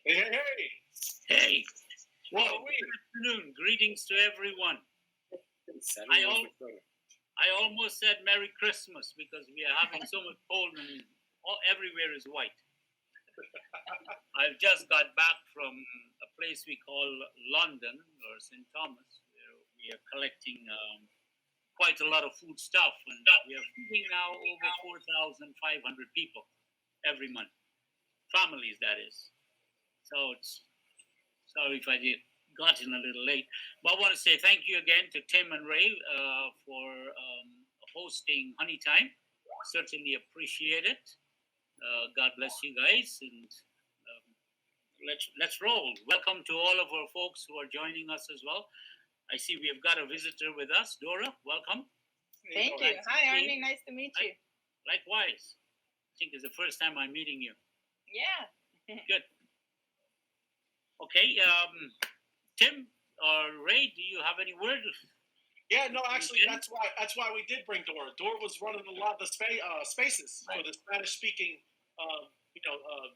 Hey. Hey. Well, good afternoon. Greetings to everyone. I almost said Merry Christmas because we are having so much cold and everywhere is white. I've just got back from a place we call London or St. Thomas, where we are collecting quite a lot of food stuff, and we are feeding now over 4,500 people every month. Families, that is. So it's sorry if I got in a little late, but I want to say thank you again to Tim and Ray for hosting Honey Time. Certainly appreciate it. God bless you guys, and let's roll. Welcome to all of our folks who are joining us as well. I see we have got a visitor with us, Dora. Welcome. Thank you. Hi, Arnie. Nice to meet you. Likewise. I think it's the first time I'm meeting you. Yeah. Good. Okay. Tim or Ray, do you have any word? Yeah, no, actually, that's why we did bring Dora. Dora was running a lot of the spaces for the Spanish-speaking,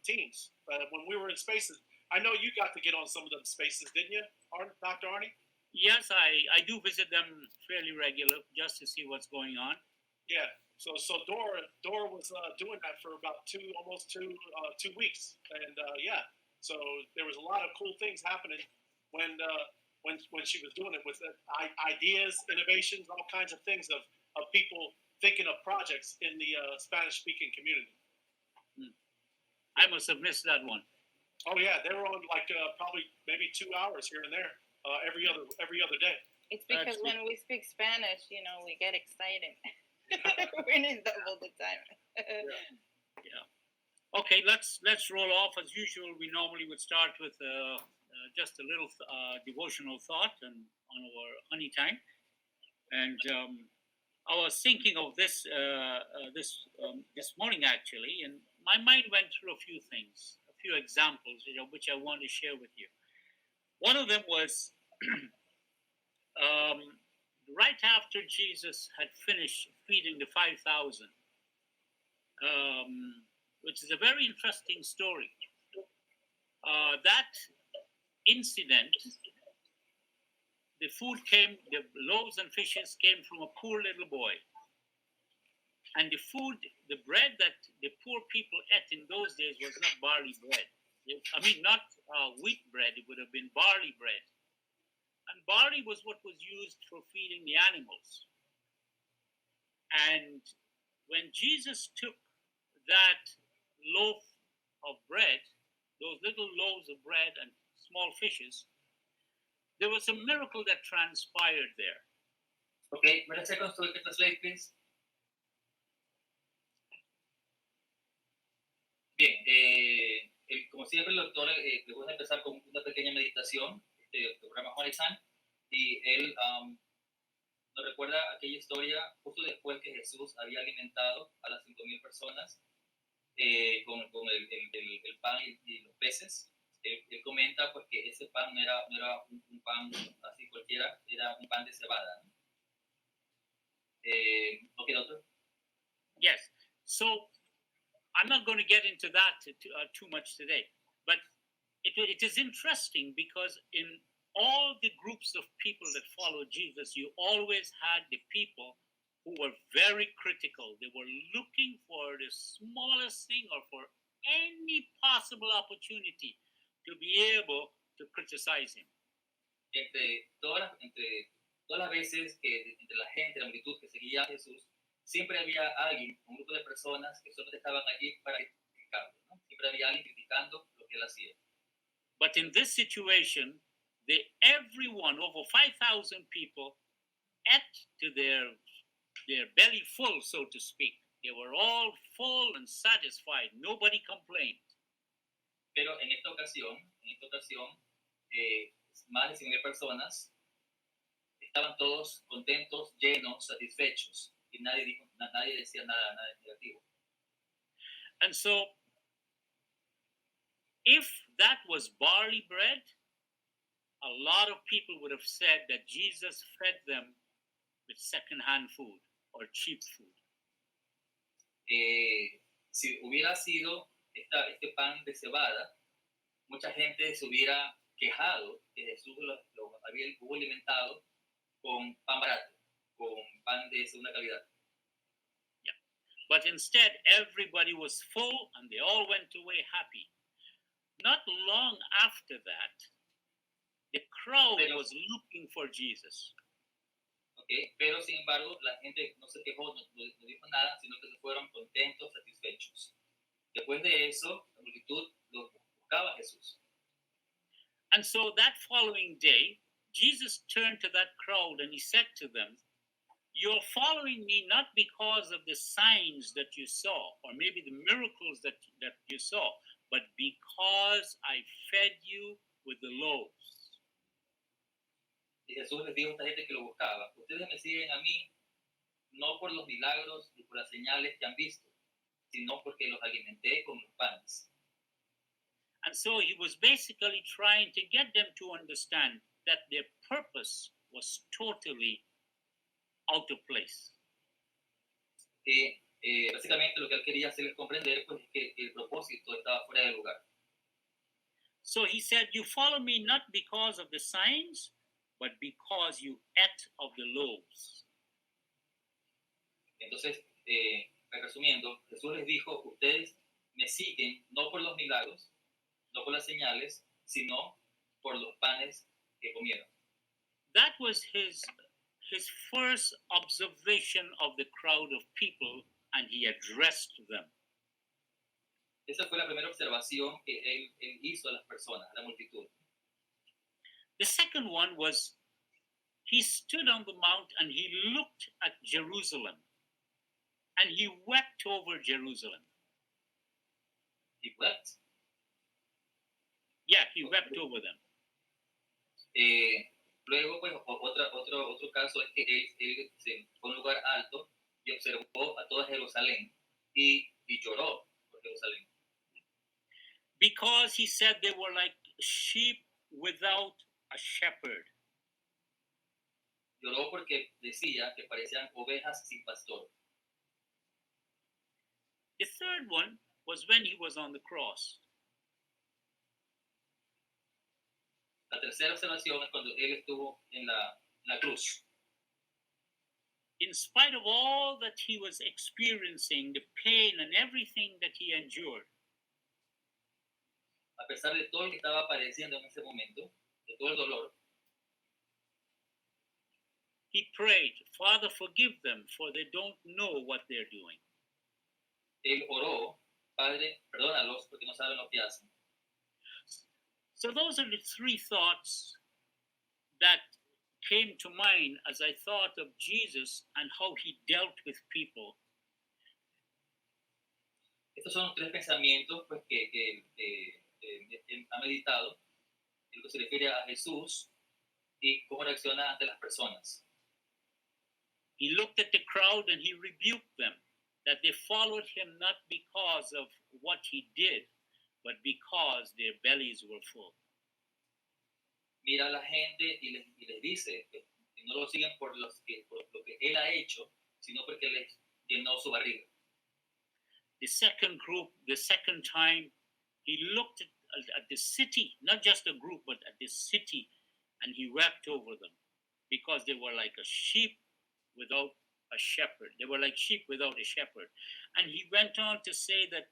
teams. When we were in spaces, I know you got to get on some of them spaces, didn't you, Dr. Arnie? Yes, I do visit them fairly regular just to see what's going on. Yeah. So Dora was doing that for about almost two weeks, and so there was a lot of cool things happening when she was doing it with ideas, innovations, all kinds of things of people thinking of projects in the Spanish-speaking community. I must have missed that one. Oh yeah, they were on probably maybe 2 hours here and there every other day. It's because when we speak Spanish, we get excited. We need double the time. Yeah. Okay, let's roll off as usual. We normally would start with just a little devotional thought on our honey time, and I was thinking of this this morning actually, and my mind went through a few things, a few examples, which I want to share with you. One of them was right after Jesus had finished feeding the 5,000, which is a very interesting story. That incident, the loaves and fishes came from a poor little boy. And the bread that the poor people ate in those days was not barley bread. Not wheat bread, it would have been barley bread. And barley was what was used for feeding the animals. And when Jesus took that loaf of bread, those little loaves of bread and small fishes, there was a miracle that transpired there. Okay, wait a second so we can translate, please. Bien, como siempre, el doctor le gusta empezar con una pequeña meditación del programa Honey Time, y él nos recuerda aquella historia justo después que Jesús había alimentado a las 5,000 personas con el pan y los peces. Él comenta pues que ese pan no era un pan así cualquiera, era un pan de cebada, ¿no? Okay, doctor. Yes. So I'm not going to get into that too much today, but it is interesting because in all the groups of people that followed Jesus, you always had the people who were very critical. They were looking for the smallest thing or for any possible opportunity to be able to criticize him. Entre todas las veces que entre la gente, la multitud que seguía a Jesús, siempre había alguien, un grupo de personas que solo estaban allí para criticarlo, ¿no? Siempre había alguien criticando lo que él hacía. But in this situation, everyone, over 5,000 people, ate to their belly full, so to speak. They were all full and satisfied. Nobody complained. Pero en esta ocasión, más de 100,000 personas estaban todos contentos, llenos, satisfechos, y nadie decía nada negativo. And so, if that was barley bread, a lot of people would have said that Jesus fed them with second-hand food or cheap food. Si hubiera sido este pan de cebada, mucha gente se hubiera quejado que Jesús hubo alimentado con pan barato, con pan de segunda calidad. But instead, everybody was full and they all went away happy. Not long after that, the crowd was looking for Jesus. Okay. Pero sin embargo, la gente no se quejó, no dijo nada, sino que se fueron contentos, satisfechos. Después de eso, la multitud lo buscaba a Jesús. And so that following day, Jesus turned to that crowd and he said to them, "You're following me not because of the signs that you saw, or maybe the miracles that you saw, but because I fed you with the loaves." Y Jesús les dijo a esta gente que lo buscaba: ustedes me siguen a mí no por los milagros ni por las señales que han visto, sino porque los alimenté con los panes. And so he was basically trying to get them to understand that their purpose was totally out of place. Básicamente lo que él quería hacerles comprender pues, es que el propósito estaba fuera de lugar. So he said, "You follow me not because of the signs, but because you ate of the loaves." Entonces, resumiendo, Jesús les dijo: ustedes me siguen no por los milagros, no por las señales, sino por los panes que comieron. That was his first observation of the crowd of people, and he addressed them. Esa fue la primera observación que él hizo a las personas, a la multitud. The second one was he stood on the mount and he looked at Jerusalem, and he wept over Jerusalem. He wept. Yeah, he wept over them. Luego, pues, otro caso es que él se fue a un lugar alto y observó a toda Jerusalén y lloró por Jerusalén. Because he said they were like sheep without a shepherd. Lloró porque decía que parecían ovejas sin pastor. The third one was when he was on the cross. La tercera observación es cuando él estuvo en la cruz. In spite of all that he was experiencing, the pain and everything that he endured, A pesar de todo lo que estaba padeciendo en ese momento, de todo el dolor, he prayed, "Father, forgive them, for they don't know what they're doing." él oró: Padre, perdónalos porque no saben lo que hacen. So those are the three thoughts that came to mind as I thought of Jesus and how he dealt with people. Estos son los tres pensamientos pues, que ha meditado en lo que se refiere a Jesús y cómo reacciona ante las personas. He looked at the crowd and he rebuked them, that they followed him not because of what he did, but because their bellies were full. Mira a la gente y les dice que no lo siguen por lo que él ha hecho, sino porque les llenó su barriga. The second group, the second time, he looked at the city, not just a group, but at the city, and he wept over them because they were like a sheep without a shepherd. They were like sheep without a shepherd. And he went on to say that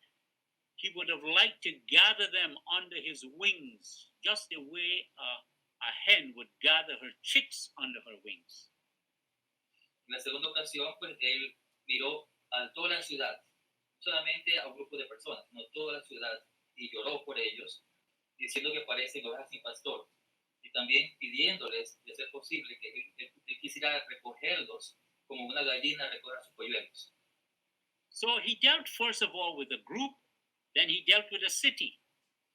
he would have liked to gather them under his wings, just the way a hen would gather her chicks under her wings. En la segunda ocasión, pues él miró a toda la ciudad, solamente a un grupo de personas, no toda la ciudad, y lloró por ellos, diciendo que parecen ovejas sin pastor, y también pidiéndoles, de ser posible, que él quisiera recogerlos como una gallina recoge a sus polluelos. So he dealt first of all with a group, then he dealt with a city.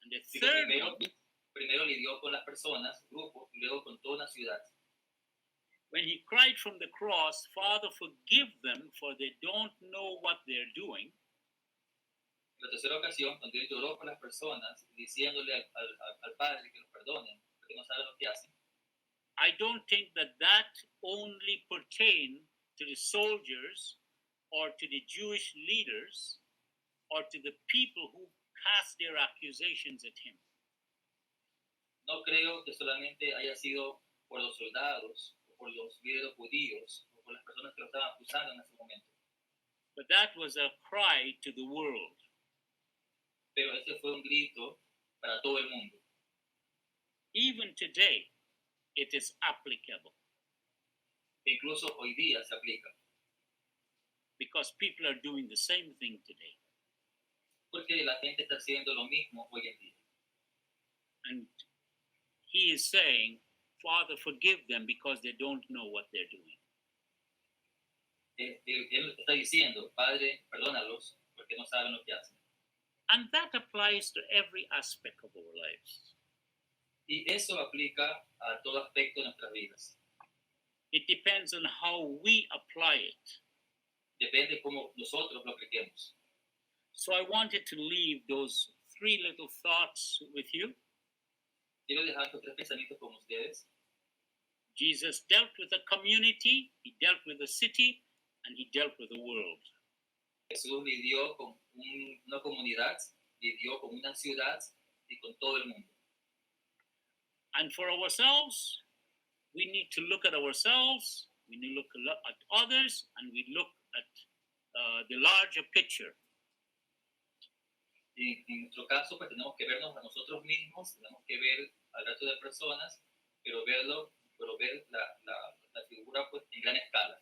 And the third one, primero lidió con las personas, grupo, y luego con toda la ciudad. When he cried from the cross, "Father, forgive them, for they don't know what they're doing." En la tercera ocasión, cuando él lloró por las personas, diciéndole al Padre que los perdone, porque no saben lo que hacen. I don't think that only pertained to the soldiers or to the Jewish leaders or to the people who cast their accusations at him. no creo que solamente haya sido por los soldados, o por los líderes judíos, o por las personas que lo estaban acusando en ese momento. But that was a cry to the world. Pero ese fue un grito para todo el mundo. Even today, it is applicable Incluso hoy día se aplica. because people are doing the same thing today. Porque la gente está haciendo lo mismo hoy en día. And he is saying, Father, forgive them because they don't know what they're doing. Él está diciendo, Padre, perdónalos porque no saben lo que hacen. And that applies to every aspect of our lives. Y eso aplica a todo aspecto de nuestras vidas. It depends on how we apply it. Depende cómo nosotros lo apliquemos. So I wanted to leave those 3 little thoughts with you. Quiero dejar estos 3 pensamientos con ustedes. Jesus dealt with a community, he dealt with a city, and he dealt with the world. Jesús lidió con una comunidad, lidió con una ciudad y con todo el mundo. And for ourselves, we need to look at ourselves, we need to look at others, and we look at the larger picture. Y en nuestro caso, pues tenemos que vernos a nosotros mismos, tenemos que ver al resto de personas, pero ver la figura pues, en gran escala.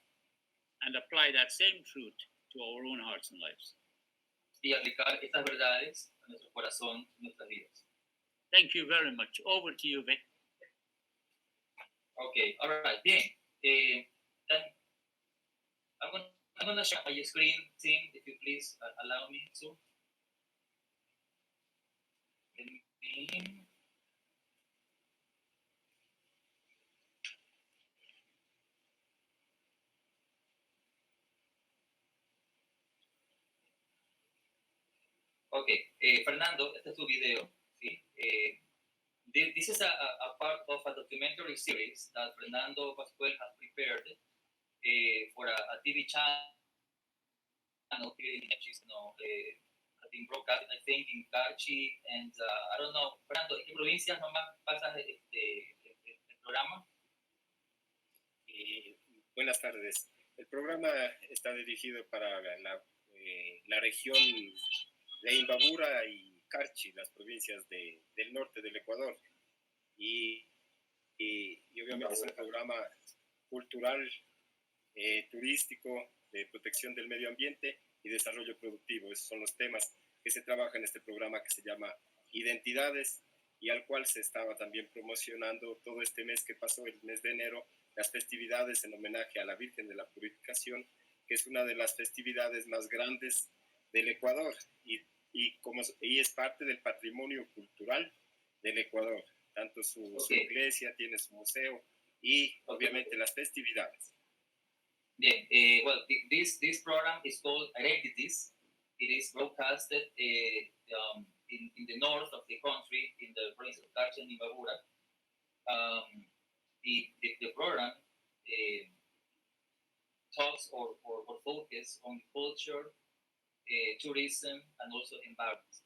And apply that same truth to our own hearts and lives. Y aplicar estas verdades a nuestro corazón, a nuestras vidas. Thank you very much. Over to you, Vic. Okay, all right, bien. Then I'm going to share my screen, Tim, if you please allow me to. Okay, Fernando, este es tu video. ¿Sí? This is a part of a documentary series that Fernando Pascual has prepared for a TV channel here in which is, has been broadcast, I think, in Carchi and I don't know, Fernando, ¿en qué provincias nomás pasas el programa? Buenas tardes. El programa está dirigido para la región de Imbabura y Carchi, las provincias del norte del Ecuador. Y obviamente es un programa cultural, turístico, de protección del medio ambiente y desarrollo productivo. Esos son los temas que se trabajan en este programa que se llama Identidades y al cual se estaba también promocionando todo este mes que pasó, el mes de enero, las festividades en homenaje a la Virgen de la Purificación, que es una de las festividades más grandes del Ecuador y es parte del patrimonio cultural del Ecuador. Tanto su iglesia tiene su museo y obviamente las festividades. Bien, well, this program is called Identities. It is broadcasted in the north of the country, in the province of Carchi and Imbabura. The program talks or focuses on culture, tourism, and also environment.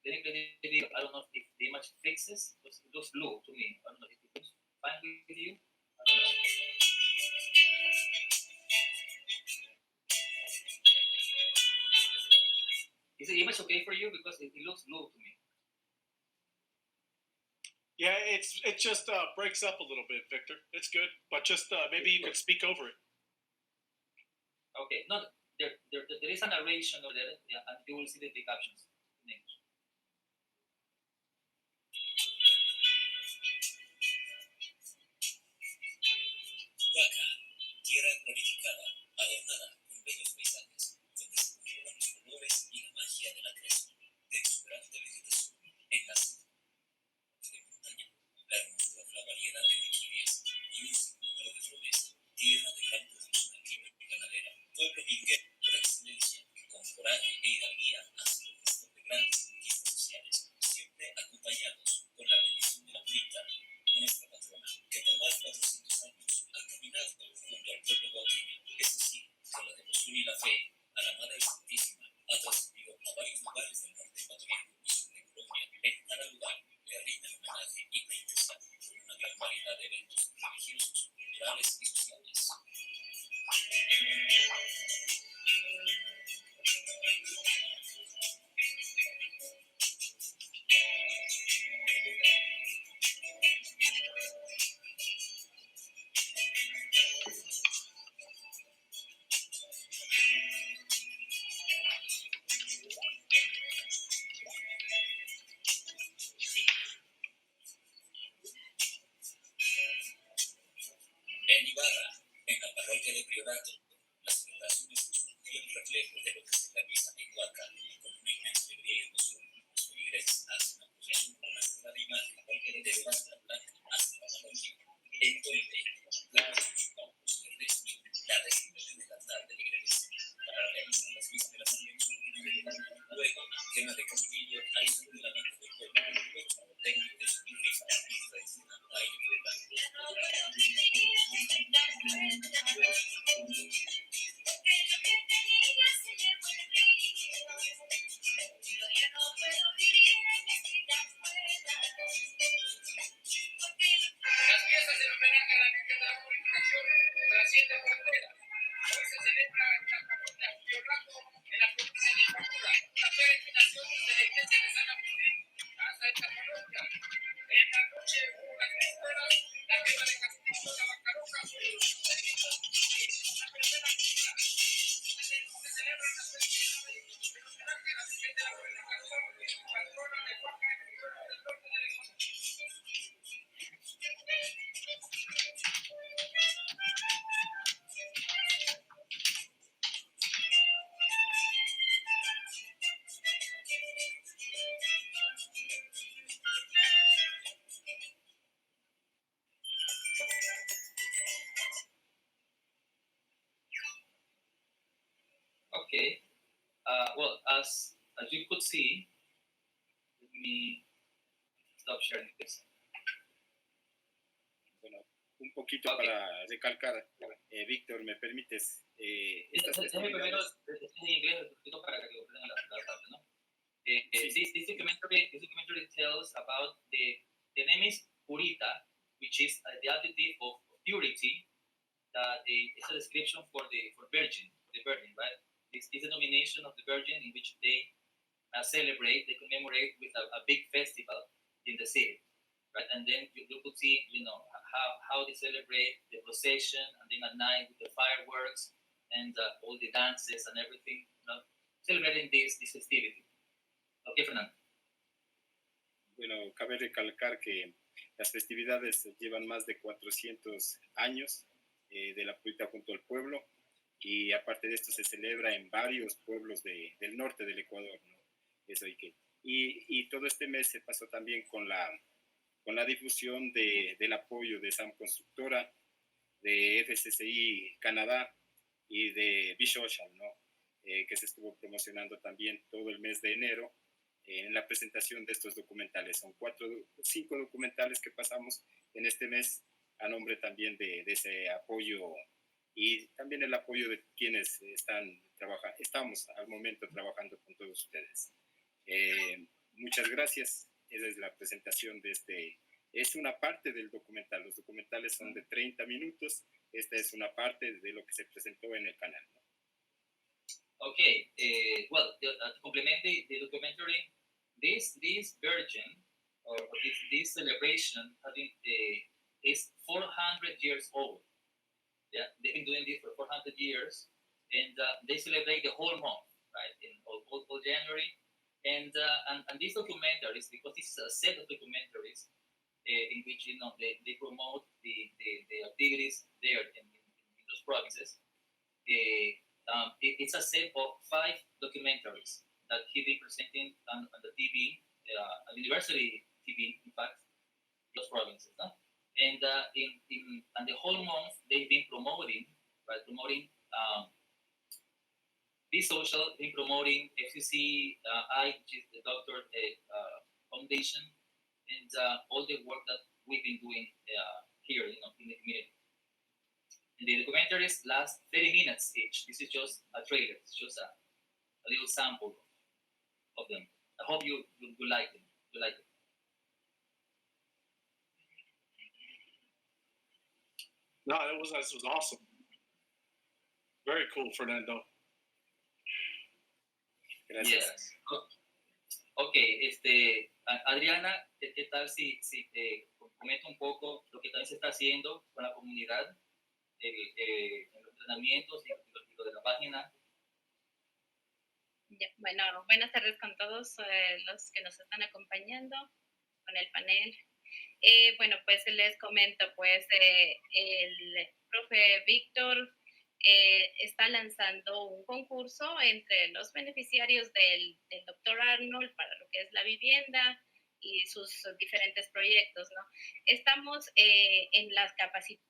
I don't know if the image fixes, it looks blue to me. I don't know if it looks fine with you. I don't know. Is the image okay for you? Because it looks blue to me. Yeah, it just breaks up a little bit, Victor. It's good, but just maybe you could speak over it. Okay, no, there is a narration over there, yeah, and you will see the captions in English. Huaca, tierra glorificada, adornada con bellos paisajes, donde se conjugan los colores y la magia de la creación, de exuberante vegetación, en la zona de montaña, la hermosura de la variedad de orquídeas y un sinnúmero de flores, tierra de gran producción agrícola y ganadera, pueblo minguero por excelencia, que con coraje e hidalguía ha sido gestor de grandes niño ahí sobre la mano del pueblo, técnicas y rifas y tradicional baile militar. Las piezas en homenaje a la Virgen de la Purificación trascienden fronteras. Hoy se celebra en Cacamonte, Río Blanco, en la provincia de Imbabura, la peregrinación de la iglesia de San Agustín hasta esta parroquia. En la noche hubo las vísperas, la quema de castillo, la vacaroca, la primera misa. Se celebran las festividades en homenaje a la Virgen de la Purificación, patrona de Oaxaca y patrona del norte del Ecuador. Okay. Well, as you could see, let me stop sharing this. Bueno, un poquito para recalcar, Víctor, ¿me permites? Estas Déjame primero festividades... decir en inglés un poquito para que lo aprendan la parte, ¿no? Sí. This documentary tells about the name is Purita, which is the adjective of purity. It's a description for the virgin, right? This is a denomination of the Virgin in which they celebrate, they commemorate with a big festival in the city, right? And then you could see, how they celebrate the procession, and then at night with the fireworks and all the dances and everything, celebrating this festivity. Okay, Fernando. Bueno, cabe recalcar que las festividades llevan más de 400 años de la Purita junto al pueblo, y aparte de esto se celebra en varios pueblos del norte del Ecuador, ¿no? Eso y todo este mes se pasó también con la difusión del apoyo de SAM Constructora, de FCCI Canadá y de Social, ¿no? Que se estuvo promocionando también todo el mes de enero en la presentación de estos documentales. Son 5 documentales que pasamos en este mes a nombre también de ese apoyo, y también el apoyo de quienes estamos al momento trabajando con todos ustedes. Muchas gracias. Esa es la presentación de este. Es una parte del documental. Los documentales son de 30 minutos. Esta es una parte de lo que se presentó en el canal, ¿no? Okay. Well, to complement the documentary, this virgin or this celebration is 400 years old. Yeah, they've been doing this for 400 years, and they celebrate the whole month, right, in all January. And these documentaries, because this is a set of documentaries in which they promote the activities there in those provinces. It's a set of 5 documentaries that he's been presenting on the TV, university TV, in fact, those provinces, no? And in the whole month they've been promoting Be Social, been promoting FCC, which is the Doctor Foundation, and all the work that we've been doing here, in the community. And the documentaries last 30 minutes each. This is just a trailer. It's just a little sample of them. I hope you like them. You like it. No, this was awesome. Very cool, Fernando. Gracias. Yes. Okay, Adriana, ¿qué tal si te comento un poco lo que también se está haciendo con la comunidad, en los entrenamientos y lo de la página? Ya, bueno, buenas tardes con todos los que nos están acompañando con el panel. Bueno, pues les comento, pues el profe Víctor está lanzando un concurso entre los beneficiarios del doctor Arnold para lo que es la vivienda y sus diferentes proyectos, ¿no? Estamos en las capacitaciones.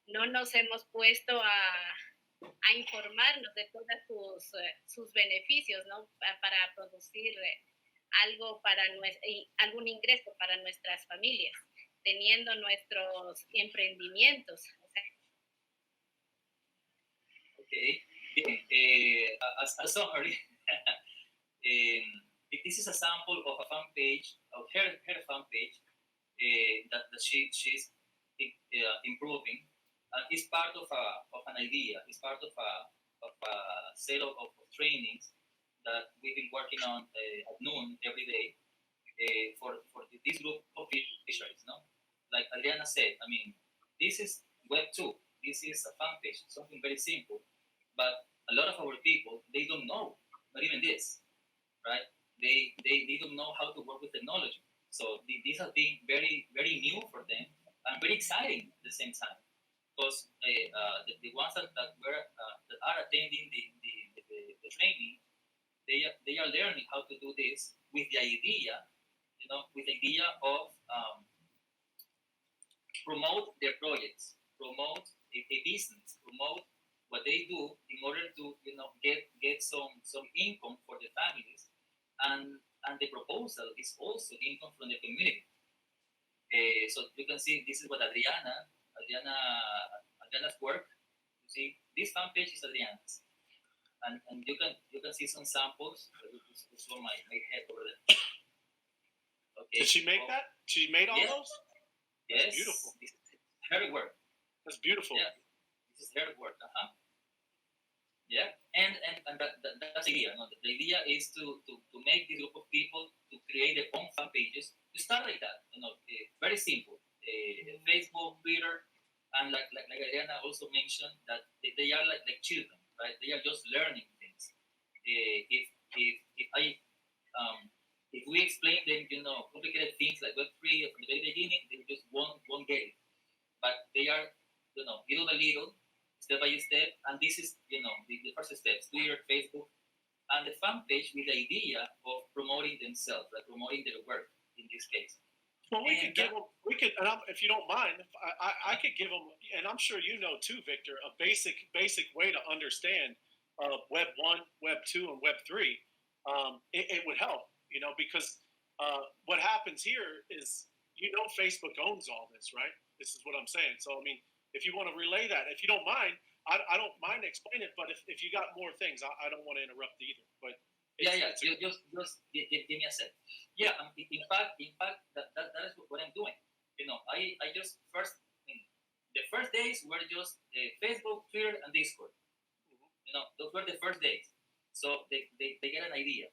no nos hemos puesto a informarnos de todos sus beneficios, ¿no? Para producir algo algún ingreso para nuestras familias, teniendo nuestros emprendimientos. O sea, Okay. Bien. As a summary, this is a sample of a fan page, of her fan page, that she's improving, and it's part of an idea. It's part of a set of trainings that we've been working on at noon every day for this group of fisheries. No, like Adriana said, I mean, this is Web 2. This is a fan page, something very simple, but a lot of our people, they don't know, not even this, right? They don't know how to work with technology. So these have been very, very new for them and very exciting at the same time. Because the ones that are attending the training, they are learning how to do this with the idea, with the idea of promote their projects, promote a business, promote what they do in order to get some income for the families, and the proposal is also income from the community. So you can see this is what Adriana's work. You see, this fan page is Adriana's, and you can see some samples. This one my head over there. Okay. Did she make that? She made all those? Yes. That's beautiful. This is her work. That's beautiful. Yeah. This is her work. Yeah. And that's the idea. No? The idea is to make this group of people to create their own fan pages. To start like that. Very simple. Facebook, Twitter, and like Adriana also mentioned that they are like children, right? They are just learning things. If we explain them, complicated things like Web3 from the very beginning, they just won't get it. But they are, little by little, step by step, and this is, the first steps: Twitter, Facebook, and the fan page with the idea of promoting themselves, like promoting their work in this case. Well, we could give them, and if you don't mind, I could give them, and I'm sure you know too, Victor, a basic way to understand Web 1, Web 2, and Web 3. It would help, because what happens here is, Facebook owns all this, right? This is what I'm saying. So, I mean, if you want to relay that, if you don't mind, I don't mind explaining it, but if you got more things, I don't want to interrupt either. But just give me a sec. Yeah, in fact, that is what I'm doing. I just the first days were just Facebook, Twitter, and Discord. Those were the first days. So they get an idea,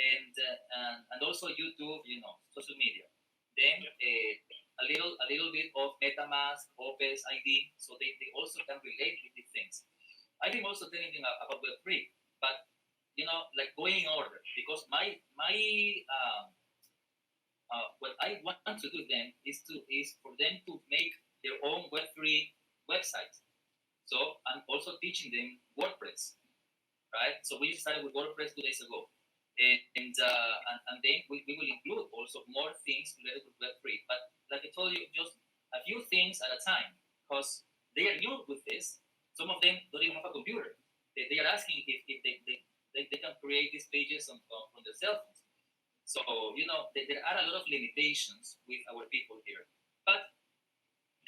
and also YouTube, social media. Then a little bit of MetaMask, Opus ID, so they also can relate with these things. I've been also telling them about Web3, but like going in order, because my what I want to do then is for them to make their own Web3 websites. So I'm also teaching them WordPress, right? So we started with WordPress 2 days ago, and then we will include also more things related with Web3. But like I told you, just a few things at a time, because they are new with this. Some of them don't even have a computer. They are asking if they can create these pages on their cell phones. So, there are a lot of limitations with our people here. But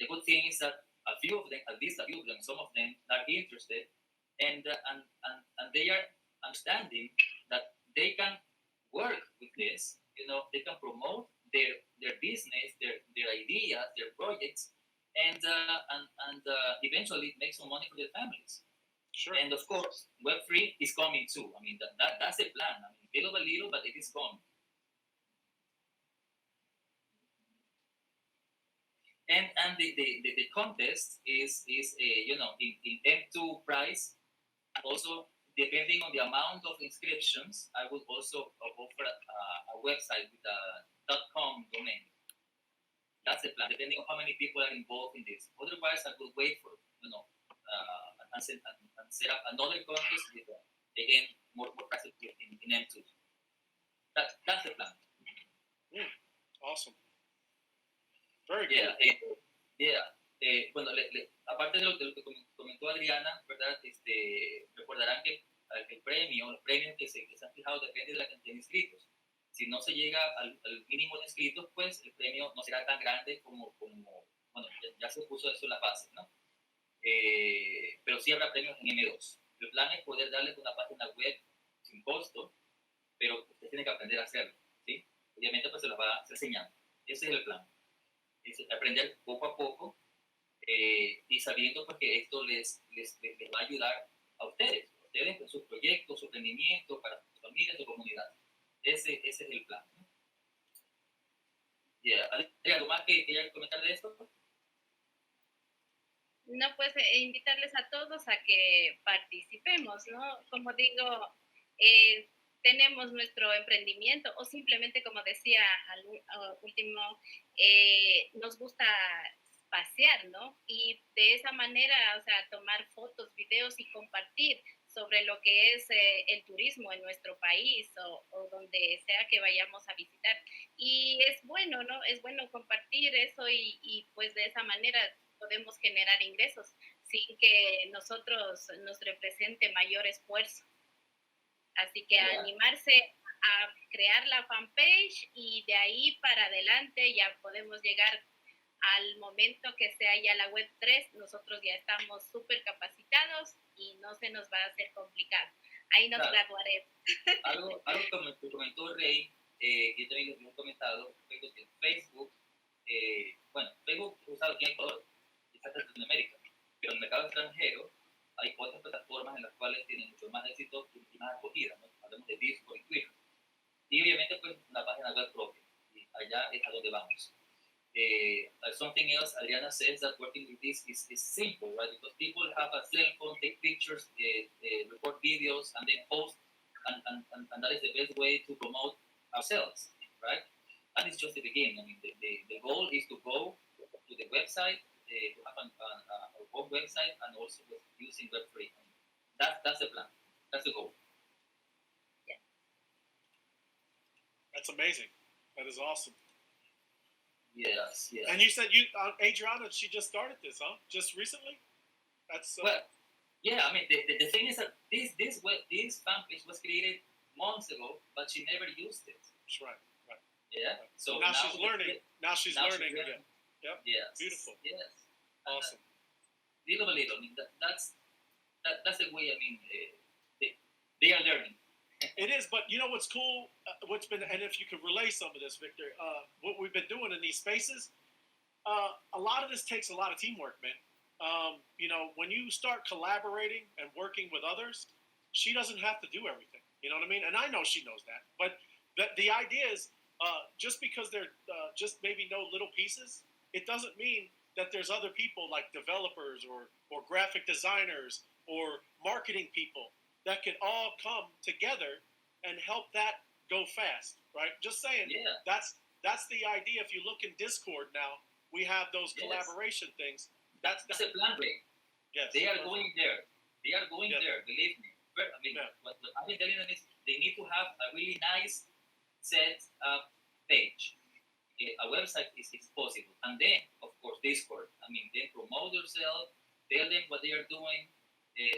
the good thing is that a few of them, at least a few of them, some of them are interested, and they are understanding that they can work with this. They can promote their business, their ideas, their projects, and eventually make some money for their families. Sure. And of course, Web3 is coming too. I mean, that's the plan. I mean, little by little, but it is coming. And the contest is in M2 price, and also depending on the amount of inscriptions, I would also offer a website with a .com domain. That's the plan, depending on how many people are involved in this. Otherwise, I will wait for and set up another contest with again more prices in M2. That's the plan. Awesome. Very good. Yeah. Bueno, aparte de lo que comentó Adriana, ¿verdad? Recordarán que el premio, los premios que se han fijado depende de la cantidad de inscritos. Si no se llega al mínimo de inscritos, pues el premio no será tan grande como bueno, ya se puso eso en la base, ¿no? Pero sí habrá premios en M2. El plan es poder darles una página web sin costo, pero usted tiene que aprender a hacerlo, ¿sí? Obviamente, pues se los va a enseñando. Ese es el plan. Es aprender poco a poco y sabiendo pues, que esto les va a ayudar a ustedes en sus proyectos, su rendimiento, para su familia, su comunidad. Ese es el plan, ¿no? Yeah. ¿Hay algo más que quieran comentar de esto? No, pues invitarles a todos a que participemos, ¿no? Como digo, tenemos nuestro emprendimiento o simplemente, como decía al último, nos gusta pasear, ¿no? Y de esa manera, o sea, tomar fotos, videos y compartir sobre lo que es el turismo en nuestro país o donde sea que vayamos a visitar. Y es bueno, ¿no? Es bueno compartir eso y pues de esa manera podemos generar ingresos sin que nosotros nos represente mayor esfuerzo. Así que animarse a crear la fanpage y de ahí para adelante ya podemos llegar al momento que sea ya la web 3, nosotros ya estamos súper capacitados y no se nos va a hacer complicado. Ahí nos graduaremos. Algo que comentó Rey, yo también lo he comentado, respecto que Facebook, bueno, Facebook es usado aquí en Ecuador, quizás en Latinoamérica, pero en el mercado extranjero hay otras plataformas en las cuales tienen mucho más éxito y más acogida, ¿no? Hablamos de Discord y Twitter. Y obviamente, pues, una página web propia. Y allá es a donde vamos. Something else, Adriana says that working with this is simple, right? Because people have a cell phone, take pictures, record videos, and then post, and that is the best way to promote ourselves, right? And it's just the beginning. I mean, the goal is to go to the website, to have our own website, and also using Web3. I mean, that's the plan. That's the goal. Yeah. That's amazing. That is awesome. Yes. And you said Adriana, she just started this, huh? Just recently? That's well, yeah. I mean, the thing is that this fanpage was created months ago, but she never used it. That's right. Yeah. So now she's learning. Now she's learning again. Yep. Yes. Beautiful. Yes. Awesome. Little by little. I mean, that's the way. I mean, they are learning. It is, but you know what's cool? What's been, and if you could relay some of this, Victor, what we've been doing in these spaces, a lot of this takes a lot of teamwork, man. You know, when you start collaborating and working with others, she doesn't have to do everything. You know what I mean? And I know she knows that. But the idea is, just because they're just maybe know little pieces, it doesn't mean that there's other people like developers or graphic designers or marketing people that can all come together and help that go fast, right? Just saying, yeah. That's the idea. If you look in Discord now, we have those collaboration things. That's a plan, Ray. Yes. They are going there. They are going there, believe me. I mean, what I've been telling them is they need to have a really nice set up page. A website is possible. And then, of course, Discord. I mean, then promote yourself, tell them what they are doing,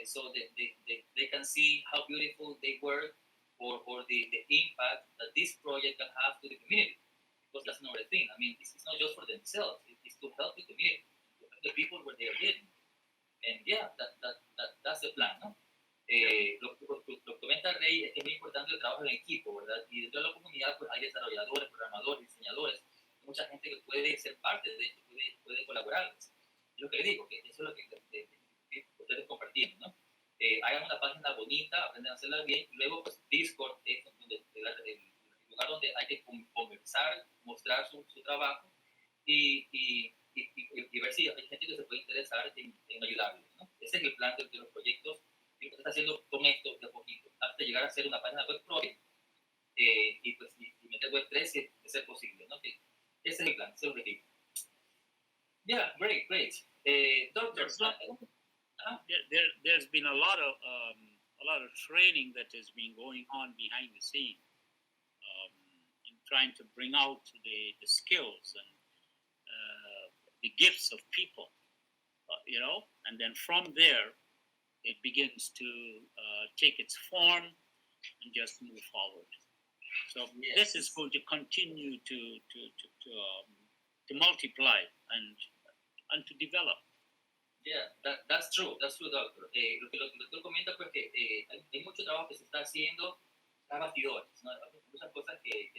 so that they can see how beautiful they work or the impact that this project can have to the community. Because that's another thing. I mean, it's not just for themselves. It's to help the community, to help the people where they are living. And yeah, that's the plan, ¿no? Lo que comenta Rey es que es muy importante el trabajo en equipo, ¿verdad? Y dentro de la comunidad pues hay desarrolladores, programadores, diseñadores, mucha gente que puede ser parte de esto, puede colaborarles. Yo que le digo, que eso es lo que ustedes compartimos, ¿no? Hagan una página bonita, aprendan a hacerla bien, y luego pues Discord es el lugar donde hay que conversar, mostrar su trabajo y ver si hay gente que se puede interesar en ayudarles, ¿no? Ese es el plan de los proyectos que se está haciendo con esto de a poquito, hasta llegar a hacer una página web propia y meter web 3 si es posible, ¿no? Que ese es el plan, ese es el objetivo. Yeah, great. Doctor, there's been a lot of training that has been going on behind the scene, in trying to bring out the skills and the gifts of people. and then from there, it begins to take its form and just move forward. So this is going to continue to multiply and to develop. Yeah, that's true, doctor. Lo que el doctor comenta, pues que hay mucho trabajo que se está haciendo a bastidores, ¿no? Hay muchas cosas que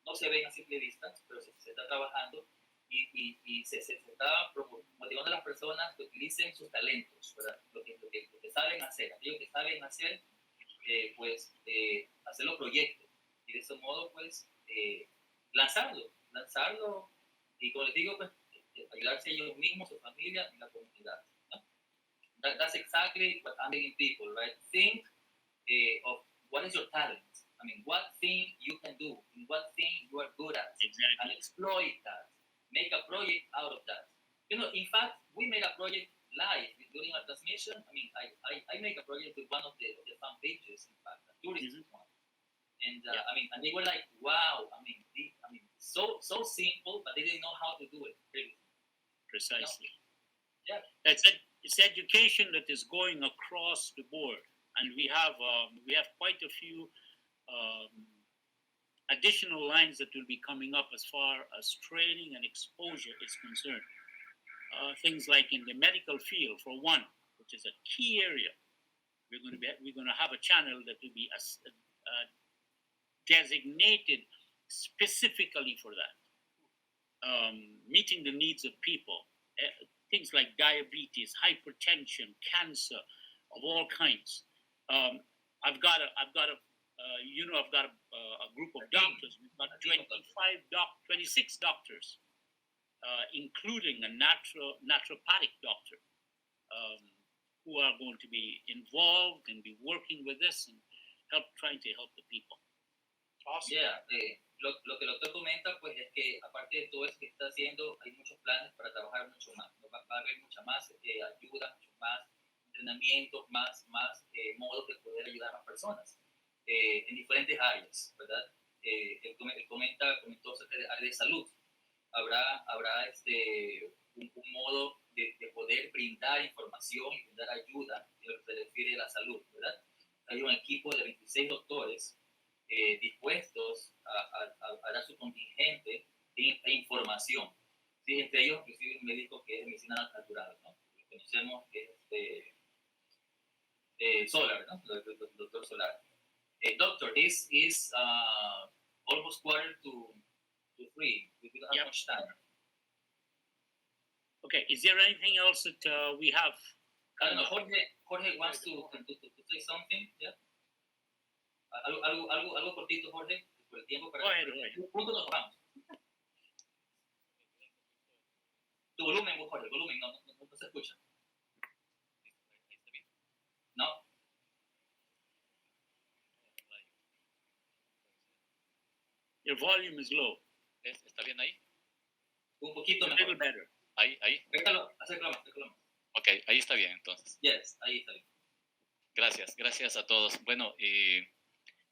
no se ven a simple vista, pero se está trabajando y se está motivando a las personas que utilicen sus talentos, ¿verdad? Lo que saben hacer, aquello que saben hacer, pues hacer los proyectos y de ese modo, pues lanzarlo y como les digo, pues ayudarse a ellos mismos, su familia y la comunidad, ¿no? That's exactly what I'm telling people, right? Think of what is your talent. I mean, what thing you can do, and what thing you are good at, Exactly. and exploit that. Make a project out of that. In fact, we made a project live during our transmission. I mean, I make a project with one of the fan pages, in fact, a tourist one. And I mean, and they were like, "Wow!" I mean, so simple, but they didn't know how to do it. Really. Precisely. Yeah. It's education that is going across the board, and we have quite a few additional lines that will be coming up as far as training and exposure is concerned. Things like in the medical field, for one, which is a key area, we're going to have a channel that will be designated specifically for that. Meeting the needs of people, things like diabetes, hypertension, cancer of all kinds. I've got a group of doctors. We've got 26 doctors, including a naturopathic doctor, who are going to be involved and be working with this and trying to help the people. Awesome. Yeah, lo que el doctor comenta, pues es que aparte de todo eso que está haciendo, hay muchos planes para trabajar mucho más. Va a haber mucha más ayuda, mucho más entrenamientos, más modos de poder ayudar a las personas en diferentes áreas, ¿verdad? Él comentó acerca de área de salud. Habrá un modo de poder brindar información y brindar ayuda en lo que se refiere a la salud, ¿verdad? Hay un equipo de 26 doctores dispuestos a dar su contingente de información. Sí, entre ellos, inclusive un médico que es de medicina natural, ¿no? Lo conocemos que es Solar, ¿no? El doctor Solar. Doctor, this is almost 2:45. We don't have much time. Okay, is there anything else that we have? I don't know, Jorge wants to say something, yeah? Algo cortito, Jorge, por el tiempo para... Go ahead. Punto nos vamos. Tu volumen, Jorge, el volumen no se escucha. ¿No? Your volume is low. ¿Está bien ahí? Un poquito A mejor. little better. Ahí. Acércalo más. Ok, ahí está bien entonces. Yes, ahí está bien. Gracias a todos. Bueno,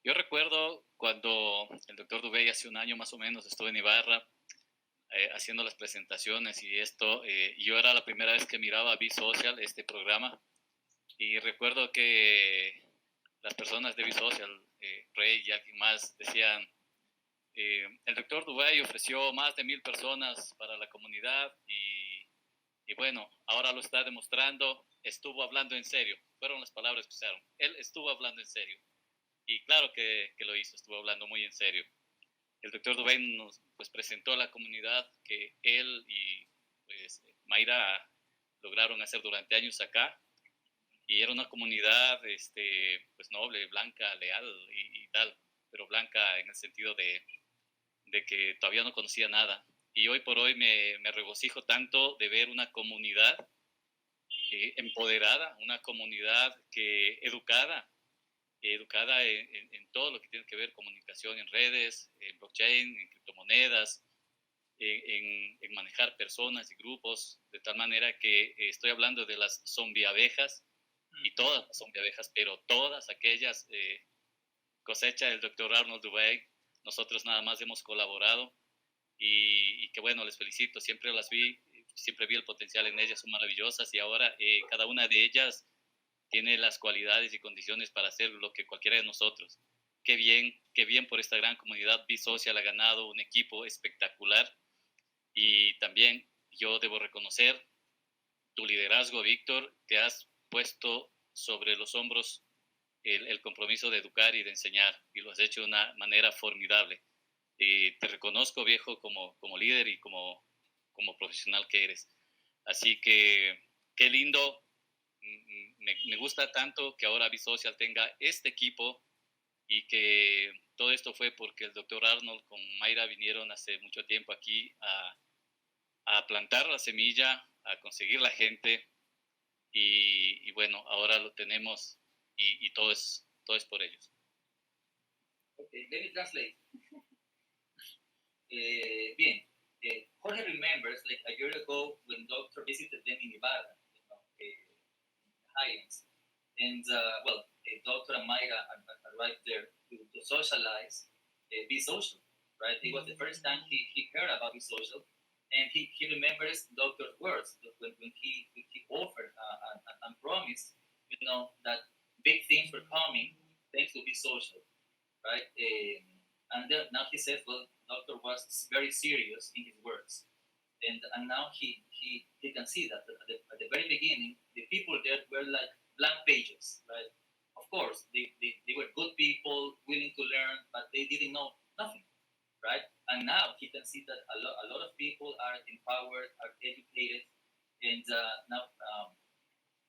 yo recuerdo cuando el doctor Dubey hace un año más o menos estuvo en Ibarra haciendo las presentaciones y esto, yo era la primera vez que miraba B-Social, este programa, y recuerdo que las personas de B-Social, Rey y alguien más, decían, el doctor Dubey ofreció más de 1,000 personas para la comunidad y bueno, ahora lo está demostrando, estuvo hablando en serio, fueron las palabras que usaron, él estuvo hablando en serio, y claro que lo hizo, estuvo hablando muy en serio. El doctor Dubey nos pues, presentó a la comunidad que él y pues, Mayra lograron hacer durante años acá, y era una comunidad pues, noble, blanca, leal y tal, pero blanca en el sentido de que todavía no conocía nada. Y hoy por hoy me regocijo tanto de ver una comunidad empoderada, una comunidad educada en todo lo que tiene que ver comunicación en redes, en blockchain, en criptomonedas, en manejar personas y grupos, de tal manera que estoy hablando de las zombie abejas y todas las zombie abejas, pero todas aquellas cosecha del doctor Arnold Dubey, nosotros nada más hemos colaborado y que bueno, les felicito, siempre las vi siempre vi el potencial en ellas, son maravillosas y ahora cada una de ellas tiene las cualidades y condiciones para hacer lo que cualquiera de nosotros. Qué bien por esta gran comunidad. B-Social ha ganado un equipo espectacular y también yo debo reconocer tu liderazgo, Víctor. Te has puesto sobre los hombros el compromiso de educar y de enseñar y lo has hecho de una manera formidable. Y te reconozco, viejo, como líder y como profesional que eres. Así que qué lindo. Me gusta tanto que ahora B-Social tenga este equipo y que todo esto fue porque el doctor Arnold con Mayra vinieron hace mucho tiempo aquí a plantar la semilla, a conseguir la gente y bueno, ahora lo tenemos y todo es por ellos. Okay, let me translate. Bien, Jorge remembers like a year ago when Doctor visited them in Nevada, Highlands, and Doctor and Mayra arrived there to socialize, be social, right? It was the first time he heard about be social, and he remembers Doctor's words when he offered and promised, that big things were coming thanks to be social, right? And then, now he says, well, Doctor was very serious in his words, and now he can see that at the very beginning, the people there were like blank pages, right? Of course, they were good people, willing to learn, but they didn't know nothing, right? And now he can see that a lot of people are empowered, are educated, and now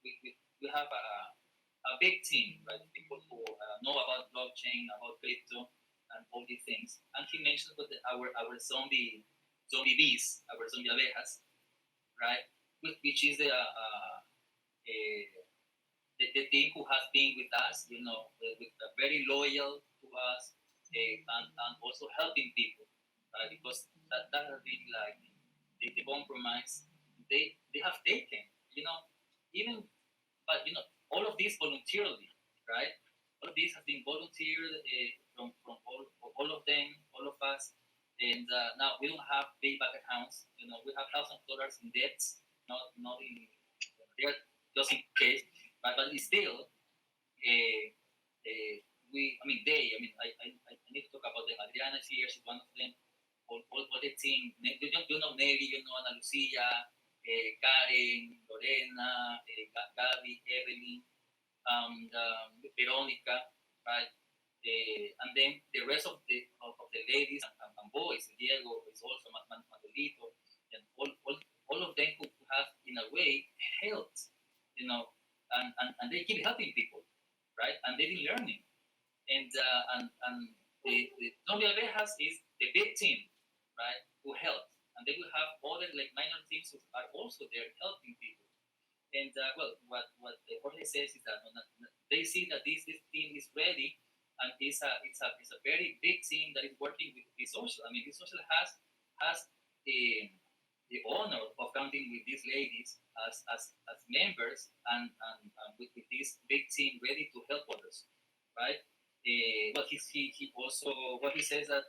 we have a big team, right? People who know about blockchain, about crypto, and all these things. And he mentioned about our zombie bees, our zombie abejas, right? Which is the team who has been with us, very loyal to us, and also helping people, right? Because that has been like the compromise they have taken, even, but all of this voluntarily, right? All of this has been volunteered from all of them, all of us, and now we don't have big bank accounts. We have $1,000 in debts, not in there, just in case, but still, I need to talk about them. Adriana is here; she's one of them. All the team. You know Nelly, Ana Lucia, Karen, Lorena, Gaby, Evelyn, Veronica, right? And then the rest of the ladies and boys, Diego is also Manolito, and all of them who have in a way helped, and they keep helping people, right? And they've been learning, and the Zombie Abejas is the big team, right? Who helped, and they will have other like minor teams who are also there helping people. And what Jorge says is that they see that this team is ready, and it's a very big team that is working with the social. I mean, the social has the honor of counting with these ladies as members, and with this big team ready to help others, right? But he also what he says that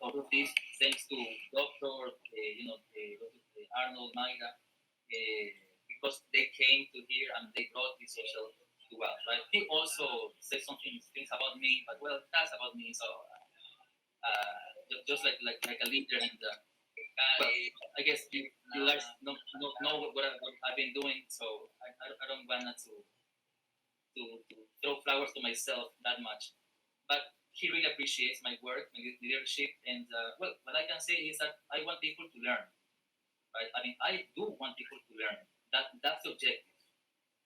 all of this thanks to Doctor Arnold Mayra, because they came to here and they brought the social to us, right? He also said things about me, but well, that's about me. So just like a leader, and well, I guess you guys know what I've been doing, so I don't want to throw flowers to myself that much, but he really appreciates my work, my leadership, and well, what I can say is that I want people to learn, right? I mean, I do want people to learn. That's the objective,